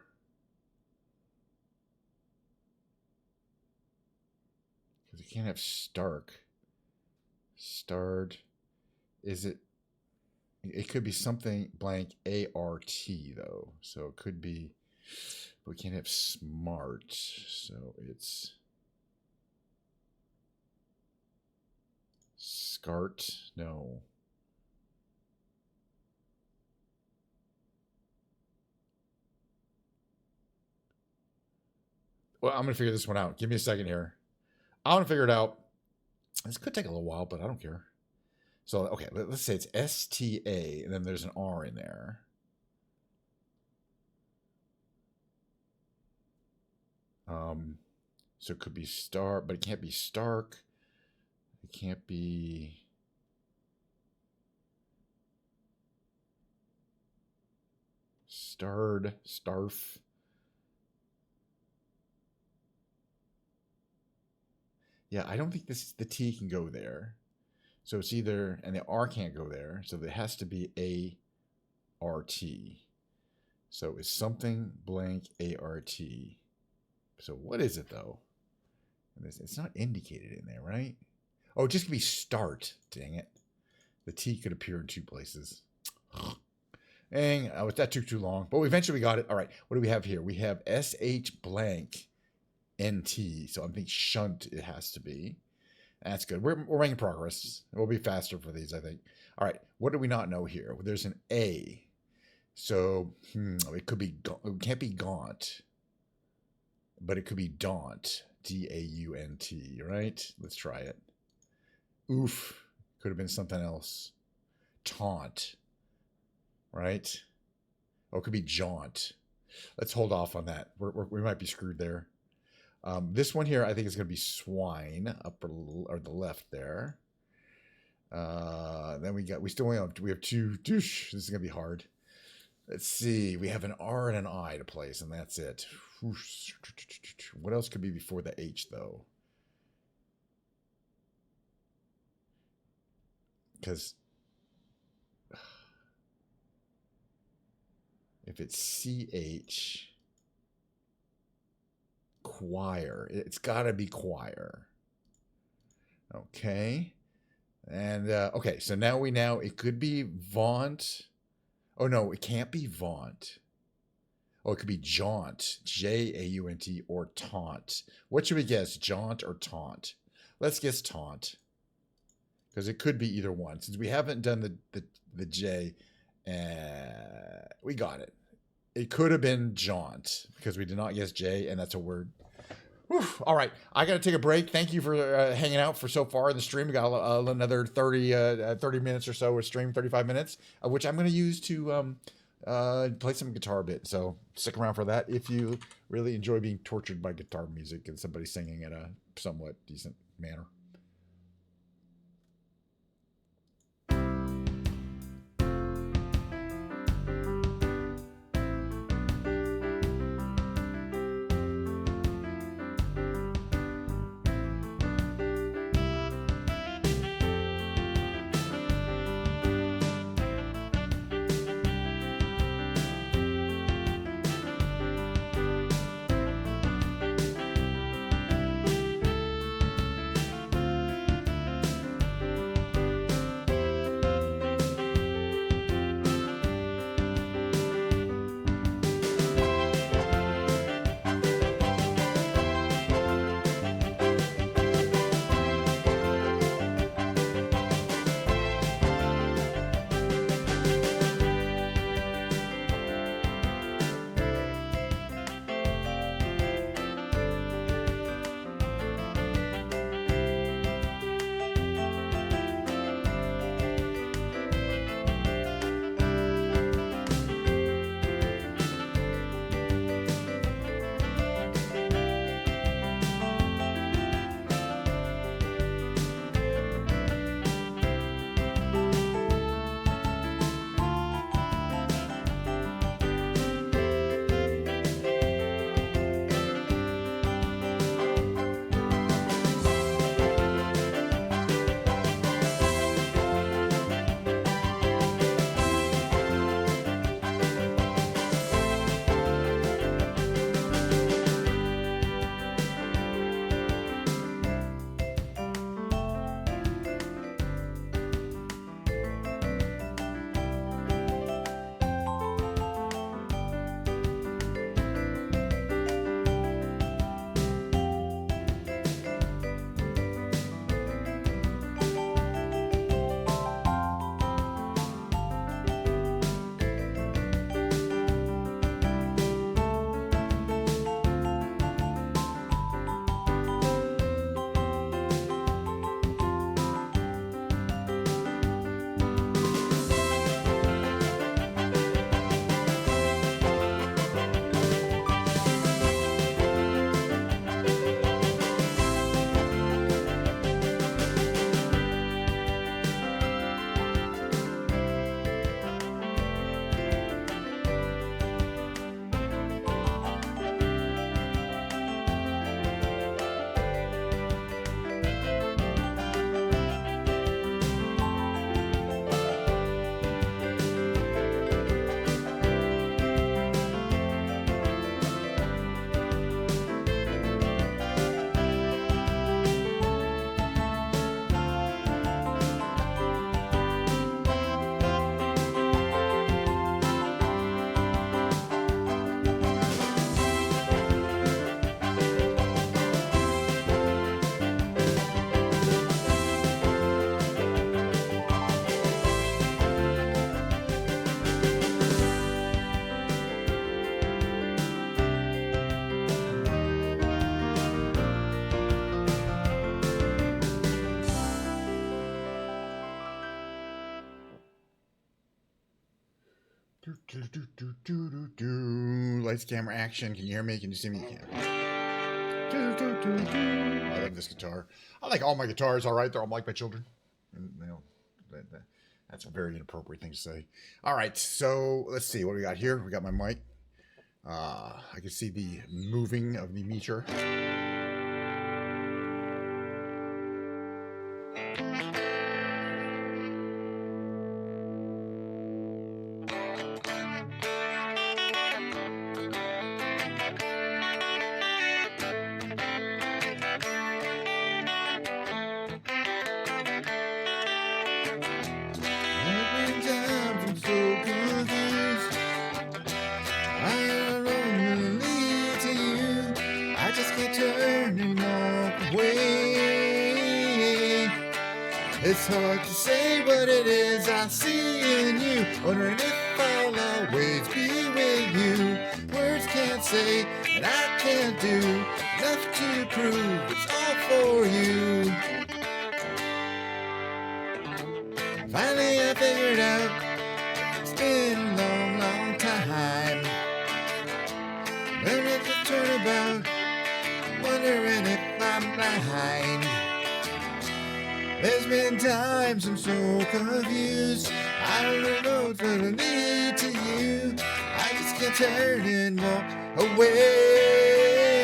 Because you can't have Stark. Starred. Is it? It could be something blank A-R-T, though. So it could be, we can't have smart. So it's Scart. No. Well, I'm going to figure this one out. Give me a second here. I want to figure it out. This could take a little while, but I don't care. So, okay, let's say it's S-T-A, and then there's an R in there. So it could be Star, but it can't be Stark. It can't be... Starred, Starf. Yeah, I don't think the T can go there. So it's either, and the R can't go there, so there has to be A-R-T. So it's something blank A-R-T. So what is it, though? It's not indicated in there, right? Oh, it just could be start. Dang it. The T could appear in 2 places. Dang, that took too long. But eventually we got it. All right, what do we have here? We have S-H blank N-T. So I think shunt it has to be. That's good. We're making progress. We'll be faster for these, I think. All right, what do we not know here? There's an A. So it could be, it can't be gaunt. But it could be daunt. D-A-U-N-T, right? Let's try it. Oof. Could have been something else. Taunt. Right? Oh, it could be jaunt. Let's hold off on that. We might be screwed there. This one here, I think is going to be swine, upper or the left there. Then we have 2. This is going to be hard. Let's see. We have an R and an I to place, and that's it. What else could be before the H, though? Because if it's CH, choir, it's got to be choir. Okay. And, okay, so now it could be vaunt. Oh, no, it can't be vaunt. Oh, it could be jaunt, J-A-U-N-T, or taunt. What should we guess, jaunt or taunt? Let's guess taunt, because it could be either one. Since we haven't done the J, we got it. It could have been jaunt, because we did not guess J, and that's a word. Whew. All right, I got to take a break. Thank you for hanging out for so far in the stream. We got another 30 minutes or so of stream, 35 minutes, which I'm going to use to play some guitar bit. So stick around for that if you really enjoy being tortured by guitar music and somebody singing in a somewhat decent manner. lights, camera, action. Can you hear me? Can you see me? You can. I love this guitar. I like all my guitars. All right, they're all like my children. And, you know, that's a very inappropriate thing to say. All right, so let's see what we got here. We got my mic. I can see the moving of the meter. It's hard to say what it is I see in you. Wondering if I'll always be with you. Words can't say, and I can't do enough to prove it's all for you. Finally I figured out it's been a long, long time. Learning to turn about, wondering if I'm behind. There's been times I'm so confused. I don't know what's gonna lead to you. I just can't turn and walk away.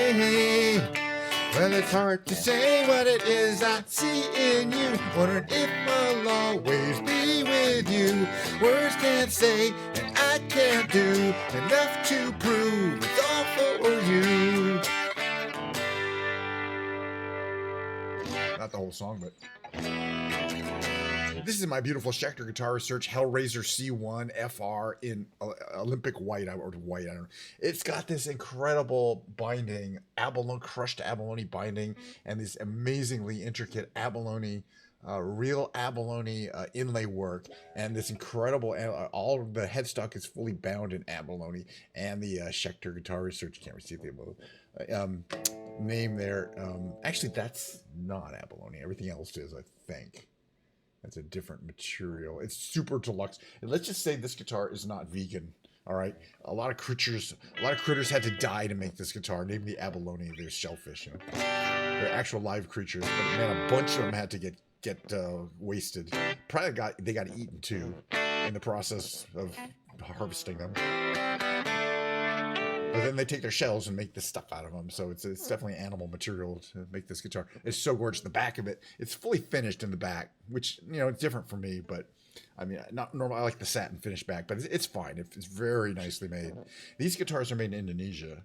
Well, it's hard to say what it is I see in you. Wondering if I'll always be with you. Words can't say, and I can't do enough to prove it's all for you. Not the whole song, but this is my beautiful Schecter Guitar Search Hellraiser C-1 FR in Olympic white, or white, I don't know. It's got this incredible binding, crushed abalone binding, and this amazingly intricate abalone, real abalone inlay work, and this incredible, all of the headstock is fully bound in abalone, and the Schecter Guitar Research, can't see the name there. Actually, that's not abalone. Everything else is, I think. That's a different material. It's super deluxe. And let's just say this guitar is not vegan. All right, a lot of critters had to die to make this guitar. Namely, the abalone, they're shellfish. You know? They're actual live creatures. But man, a bunch of them had to get wasted. Probably they got eaten too in the process of harvesting them. But then they take their shells and make this stuff out of them. So it's definitely animal material to make this guitar. It's so gorgeous. The back of it, it's fully finished in the back, which, you know, it's different for me. But I mean, not normal. I like the satin finish back, but it's fine. It's very nicely made. These guitars are made in Indonesia.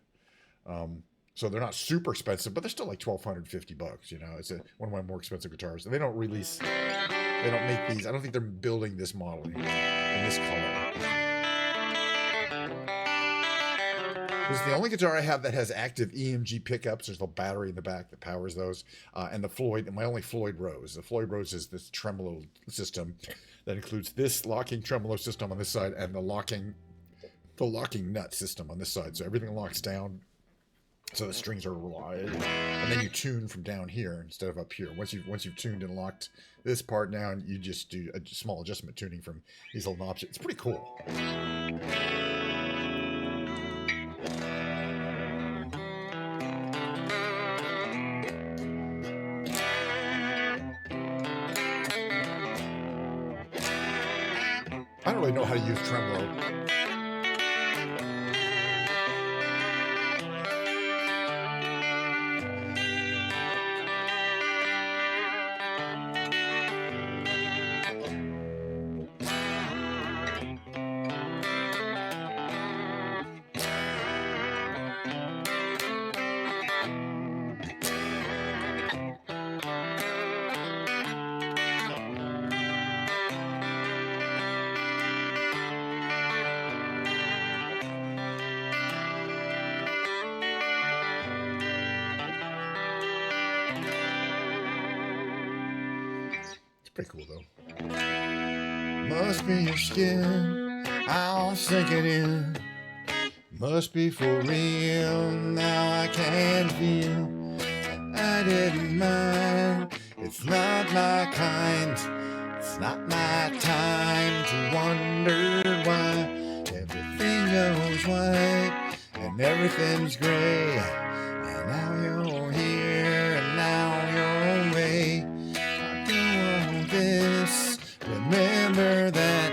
So they're not super expensive, but they're still like $1,250. You know, it's one of my more expensive guitars. And they don't make these. I don't think they're building this model in this color. This is the only guitar I have that has active EMG pickups. There's a battery in the back that powers those. And the Floyd, my only Floyd Rose. The Floyd Rose is this tremolo system that includes this locking tremolo system on this side and the locking nut system on this side. So everything locks down so the strings are wide. And then you tune from down here instead of up here. Once you've tuned and locked this part down, you just do a small adjustment tuning from these little knobs. It's pretty cool. I don't really know how to use tremolo. Pretty cool though. Must be your skin, I'll sink it in. Must be for real, now I can feel. I didn't mind, it's not my kind. It's not my time to wonder why everything goes white and and everything's gray. And now you're here, and now you're away. I don't want this. Remember that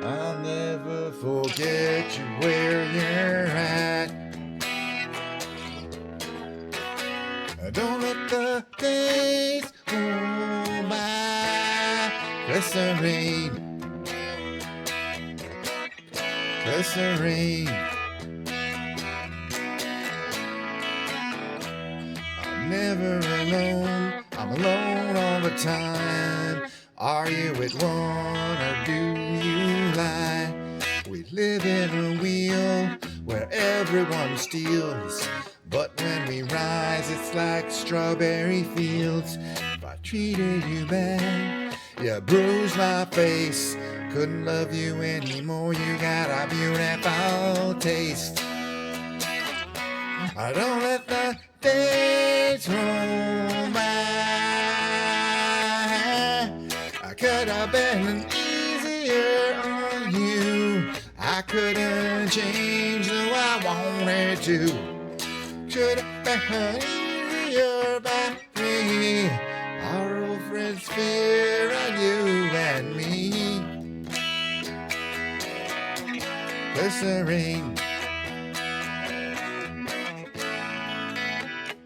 I'll never forget you where you're at. Don't let the days go by. Glycerine, glycerine. I'm never alone. I'm alone all the time. Are you at one or do you lie? We live in a wheel where everyone steals. But when we rise, it's like strawberry fields. If I treated you bad, you bruised my face. Couldn't love you anymore, you got a beautiful taste. I don't let the days roll by. I could have been easier on you. I couldn't change though I wanted to. Should have been easier by me. Our old friends fear and you and me. Glycerine.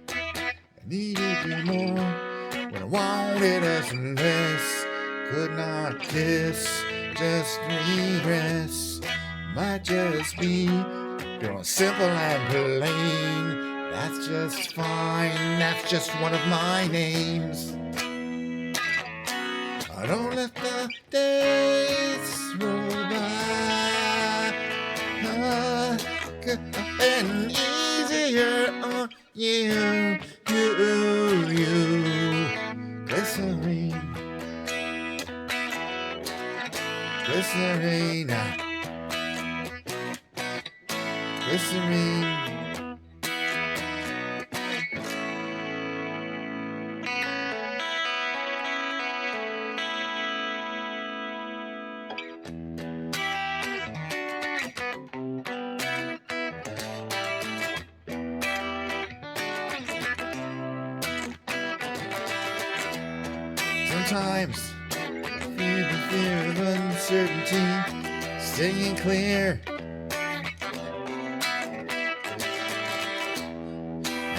I needed you more when I wanted us less. Could not kiss, just regress. Might just be you're simple and plain. That's just fine, that's just one of my names. I don't let the days roll by. Could have been easier on you. Glycerine, glycerine, glycerine. Sometimes I feel the fear of uncertainty singing clear.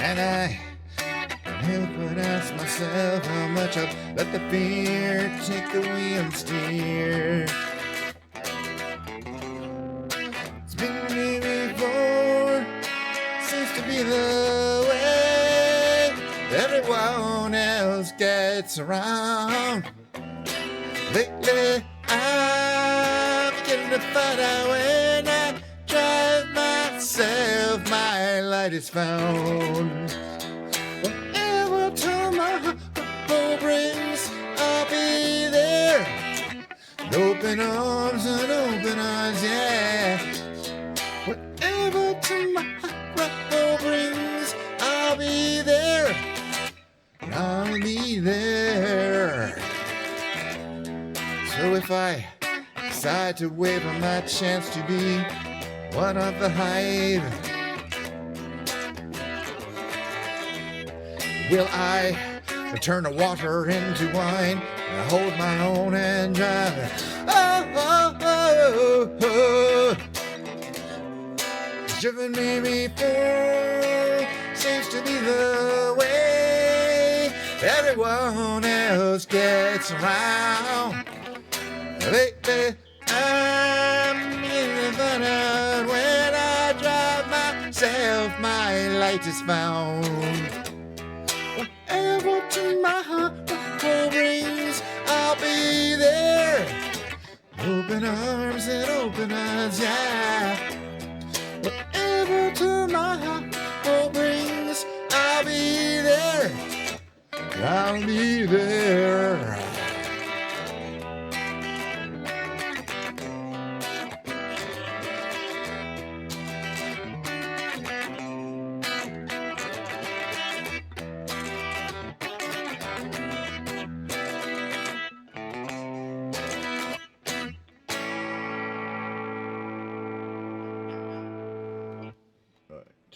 And I can't help but ask myself how much I've let the fear take the wheel and steer. It's been me before, seems to be the way everyone else gets around. Lately, I'm beginning to find out when I drive myself, my light is found. Whatever tomorrow brings, I'll be there. Open arms and open eyes, yeah. Whatever tomorrow brings, I'll be there. I'll be there. So if I decide to wave on my chance to be one of the hive, will I turn the water into wine and hold my own and drive? Driven me before, seems to be the way everyone else gets around. Lately, I'm in the out when I drive myself, my light is found. Whatever tomorrow brings, I'll be there. Open arms and open eyes, yeah. Whatever tomorrow brings, I'll be there. I'll be there.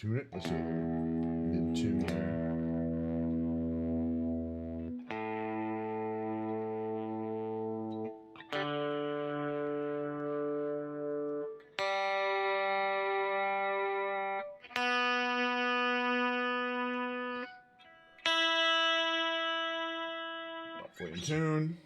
tune it. Let's do mid tune there. Halfway in tune.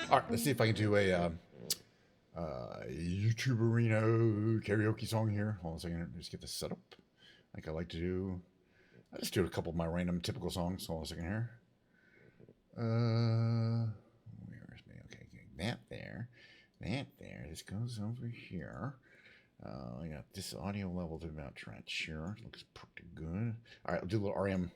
All right, let's see if I can do a YouTube Arena karaoke song here. Hold on a second, just get this set up. Like I like to do. I just do a couple of my random typical songs. Hold on a second here. Where is me? Okay, that there. This goes over here. I got this audio level to about here. Looks pretty good. All right, I'll do a little RM.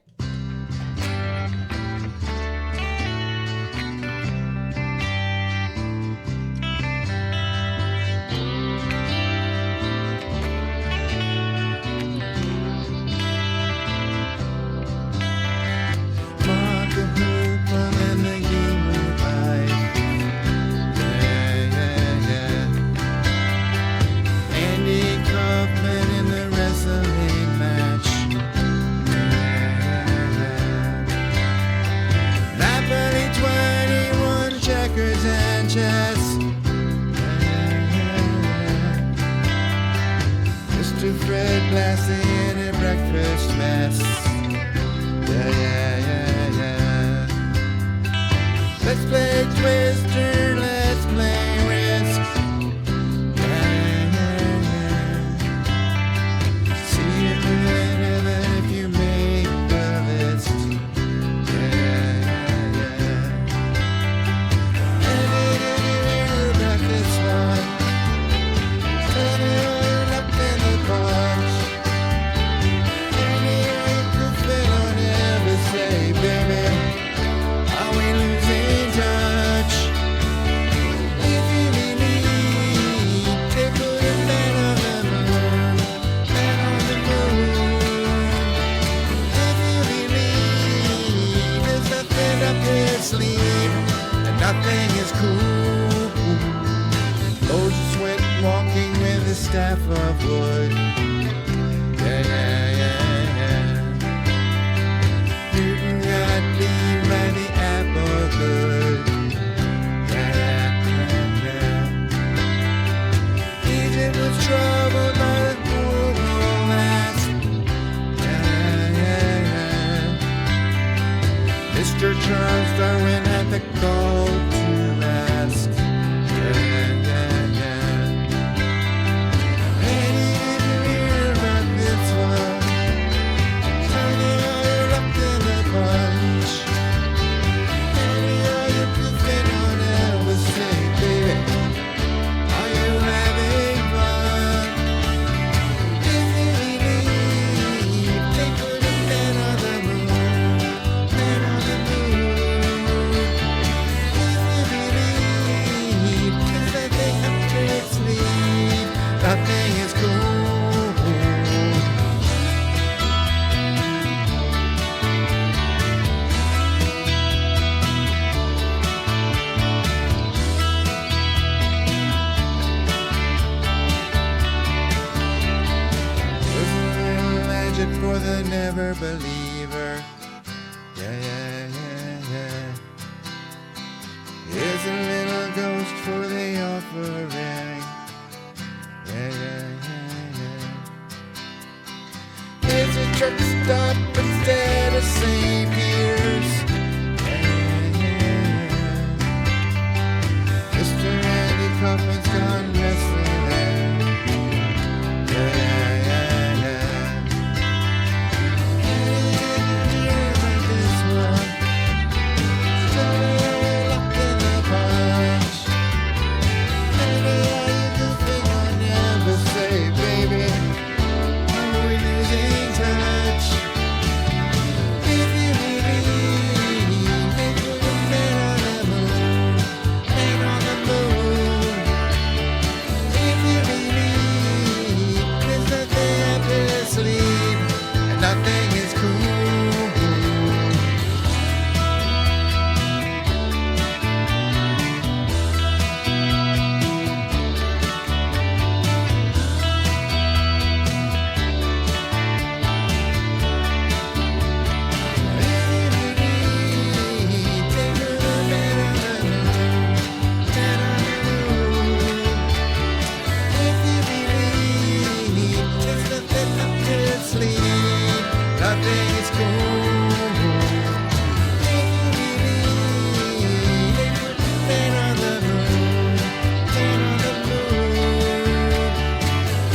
Mr. Fred Blassie in a breakfast mess. Let's play Twister, let's play Risk. See you in heaven if you make the list. Breakfast one. Tell me all your luck in the bunch. Tell me all your proof they don't ever say, baby. Are we losing touch? If you believe they put a man on the moon, man on the moon. If you believe there's nothing up their sleeve and nothing is cool. Loads of sweat walking with a staff of wood. Newton got beamed by the apple good. Egypt was troubled by the cool last. Mr. Charles Darwin had the call to ask. Hey, did you hear about this one? Tony, all your luck in the bunch. Tony, all your proof they don't ever say, baby. Are you having fun? If you believe they put a man on the moon, man on the moon. If never believe her. Yeah, yeah, yeah, yeah. Here's a little ghost for the offering. Yeah, yeah, yeah, yeah. Here's a truck stop instead of St. Peter's. Yeah, yeah, yeah. Mr. Andy Kaufman's gone wrestling there. Yeah, yeah, yeah, yeah. Like this one. Locked in the punch. Maybe all you do thing I never say, baby. Are we losing touch? If you believe, if you're the man on the moon, man on the moon. If you believe, there's nothing up your sleeve, and nothing is cool. Nothing is cool. If you believe in good men on the moon, men on the moon.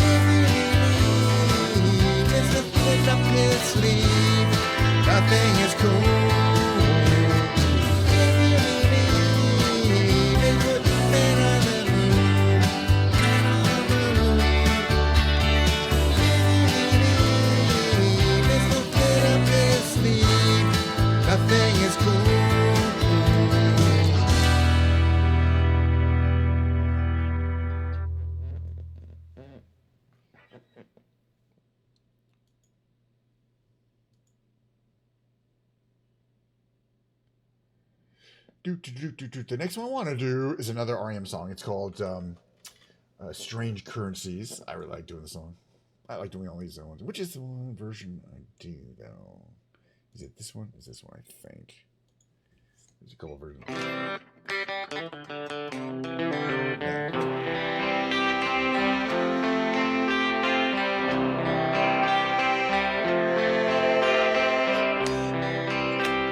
If you believe there's nothing up your sleeve, nothing is cool. The next one I want to do is another REM song. It's called Strange Currencies. I really like doing the song. I like doing all these ones. Which is the one version I do, though? Is it this one? Is this one, I think? There's a couple versions.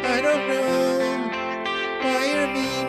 I don't know why you're mean.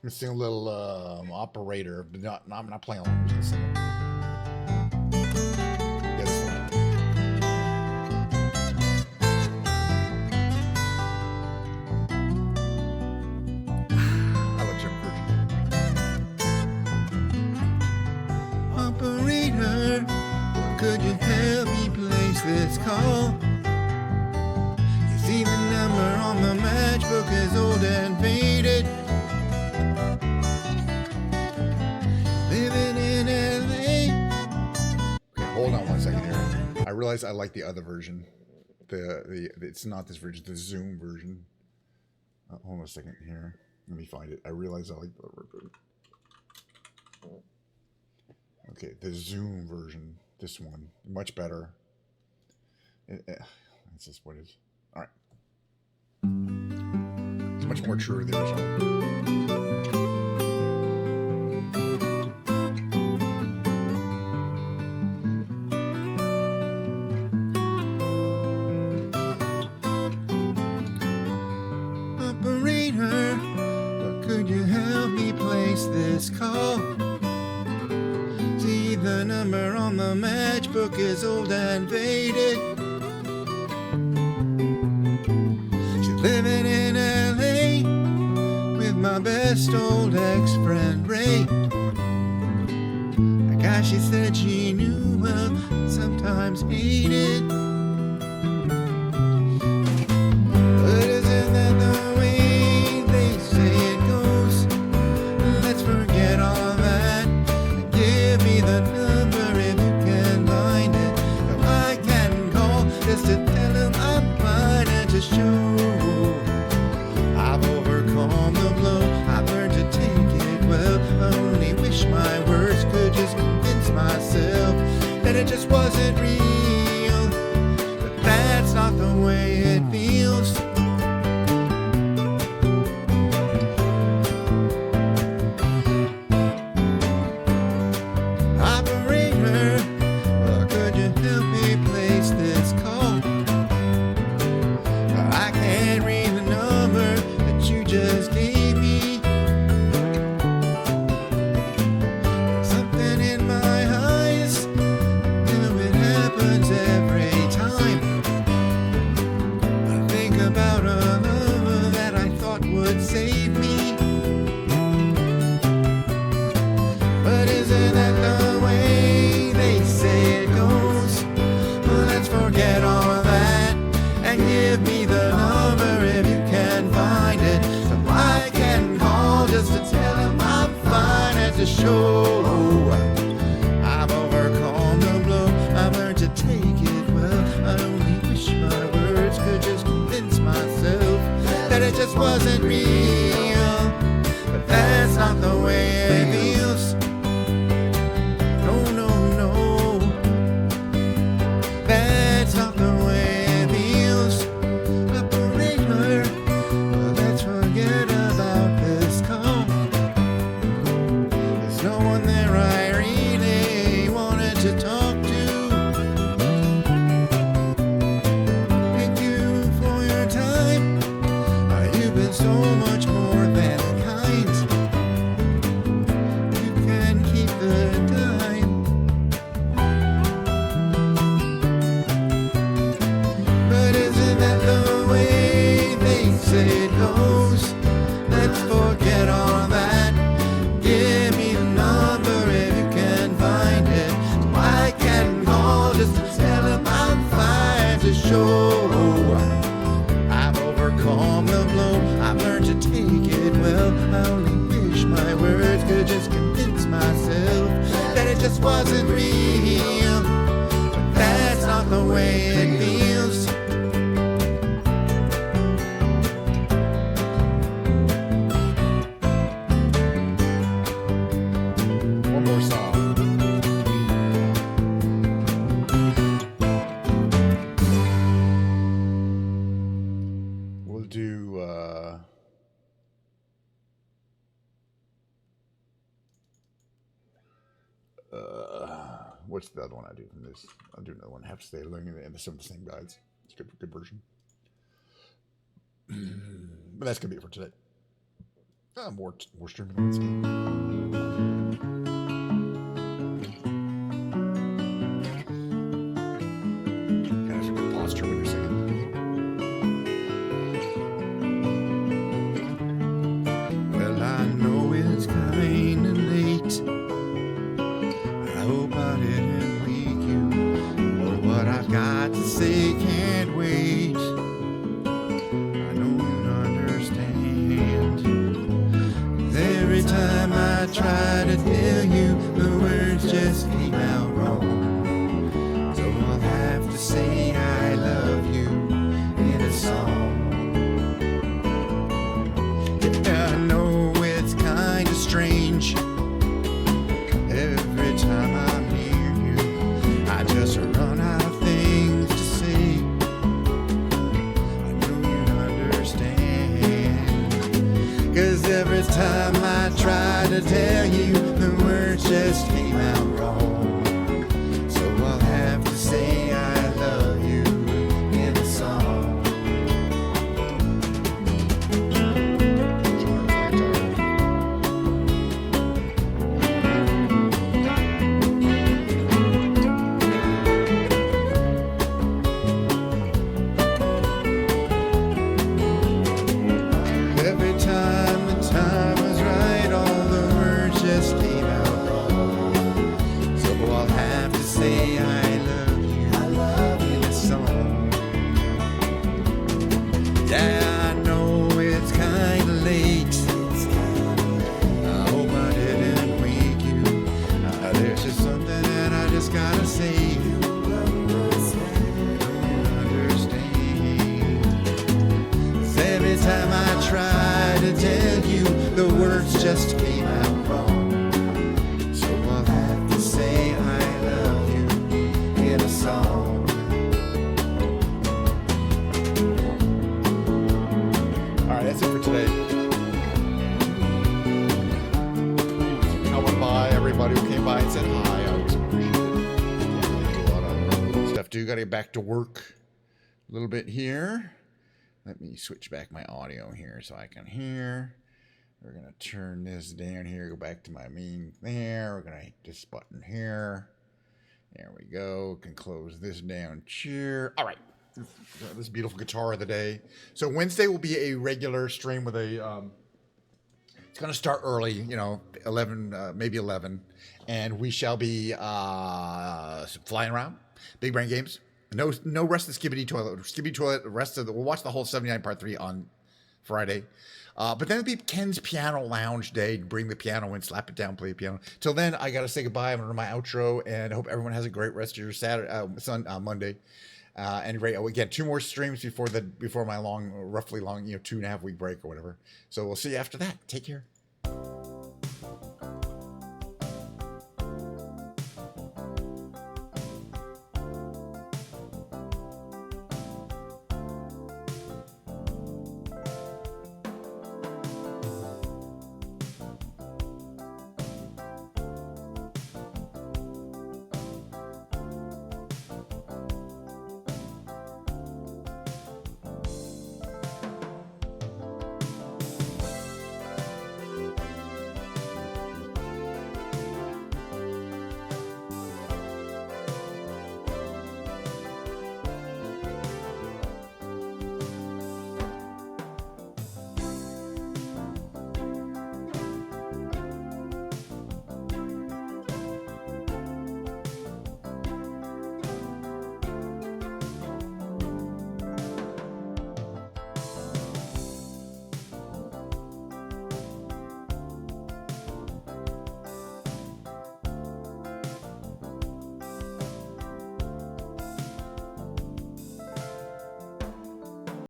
gonna sing a little operator, but I'm not playing along. I'm just gonna sing it. Yeah, this one. I like Jim Croce. Operator, could you help me place this call? You see the number on the matchbook is old and faded. Living in LA. Okay, hold on one second here. I realize I like the other version. It's not this version, the Zoom version. Hold on a second here. Let me find it. I realize I like the other version. Okay, the Zoom version. This one. Much better. It's just what it is. Alright. It's much more true to the original. This call. See the number on the matchbook is old and faded. She's living in LA with my best old ex-friend Ray. A guy she said she knew well, sometimes hated. But isn't that the way they say it goes? Let's forget all that. Give me the number if you can find it, so I can call just to tell him I'm fine and to show I've overcome the blow. I've learned to take it well. I only wish my words could just convince myself that it just wasn't real. But that's not the way it feels. I've overcome the blow. I've learned to take it well. I only wish my words could just convince myself that it just wasn't real. But that's not the way it feels. No, no, no. That's not the way it feels. Operator, let's forget about this call. No one there I really wanted to talk to. Thank you for your time. You've been so much more than kind. You can keep the dime. But isn't that the way they say it goes? Let's forget all that. Give me the number if you can find it, so I can call just to tell him I'm fine, to show I've overcome the blow. I've learned to take it well. I only wish my words could just convince myself that it just wasn't real. But that's not the way it feels. What's the other one I do from this? I'll do another one. Have to stay learning some of the same guides. It's good version. But that's gonna be it for today. More streaming landscape. Kind of a good posture when you're singing. Well, I know it's kind of late. I hope I didn't wake you. But what I've got to say can't wait. I know you understand. Every time I try to tell you, the words just came out wrong. So I'll have to say I love you in a song. Yeah, I know it's kind of strange. Every time I'm near you, I just run out of things to say. I know you understand. 'Cause every time I try to tell you, the words just came out wrong. So I'll have to say I love you in a song. Every time the time was right, all the words just came out wrong. So I'll have to say I love you in a song. Yeah, I know it's kind of late. I hope I didn't wake you. There's just something that I just gotta say. You understand. 'Cause every time I try to tell you, the words just came out wrong. So I'll have to say I love you in a song. All right, that's it for today. Coming by, everybody who came by and said hi, I always appreciate it. Yeah, I do a lot of stuff too. Got to get back to work a little bit here. Let me switch back my audio here so I can hear. We're going to turn this down here, go back to my main there. We're going to hit this button here. There we go. Can close this down here. All right. This beautiful guitar of the day. So Wednesday will be a regular stream with a... it's going to start early, 11, maybe 11. And we shall be flying around. Big Brain Games. No rest of the Skibidi Toilet. Skibidi Toilet, the rest of the... We'll watch the whole 79 Part 3 on Friday. But then it'll be Ken's Piano Lounge Day. Bring the piano in, slap it down, play the piano. Till then, I got to say goodbye. I'm going to run my outro, and I hope everyone has a great rest of your Monday. And great. Again, 2 more streams before my roughly long, 2.5 week break or whatever. So we'll see you after that. Take care.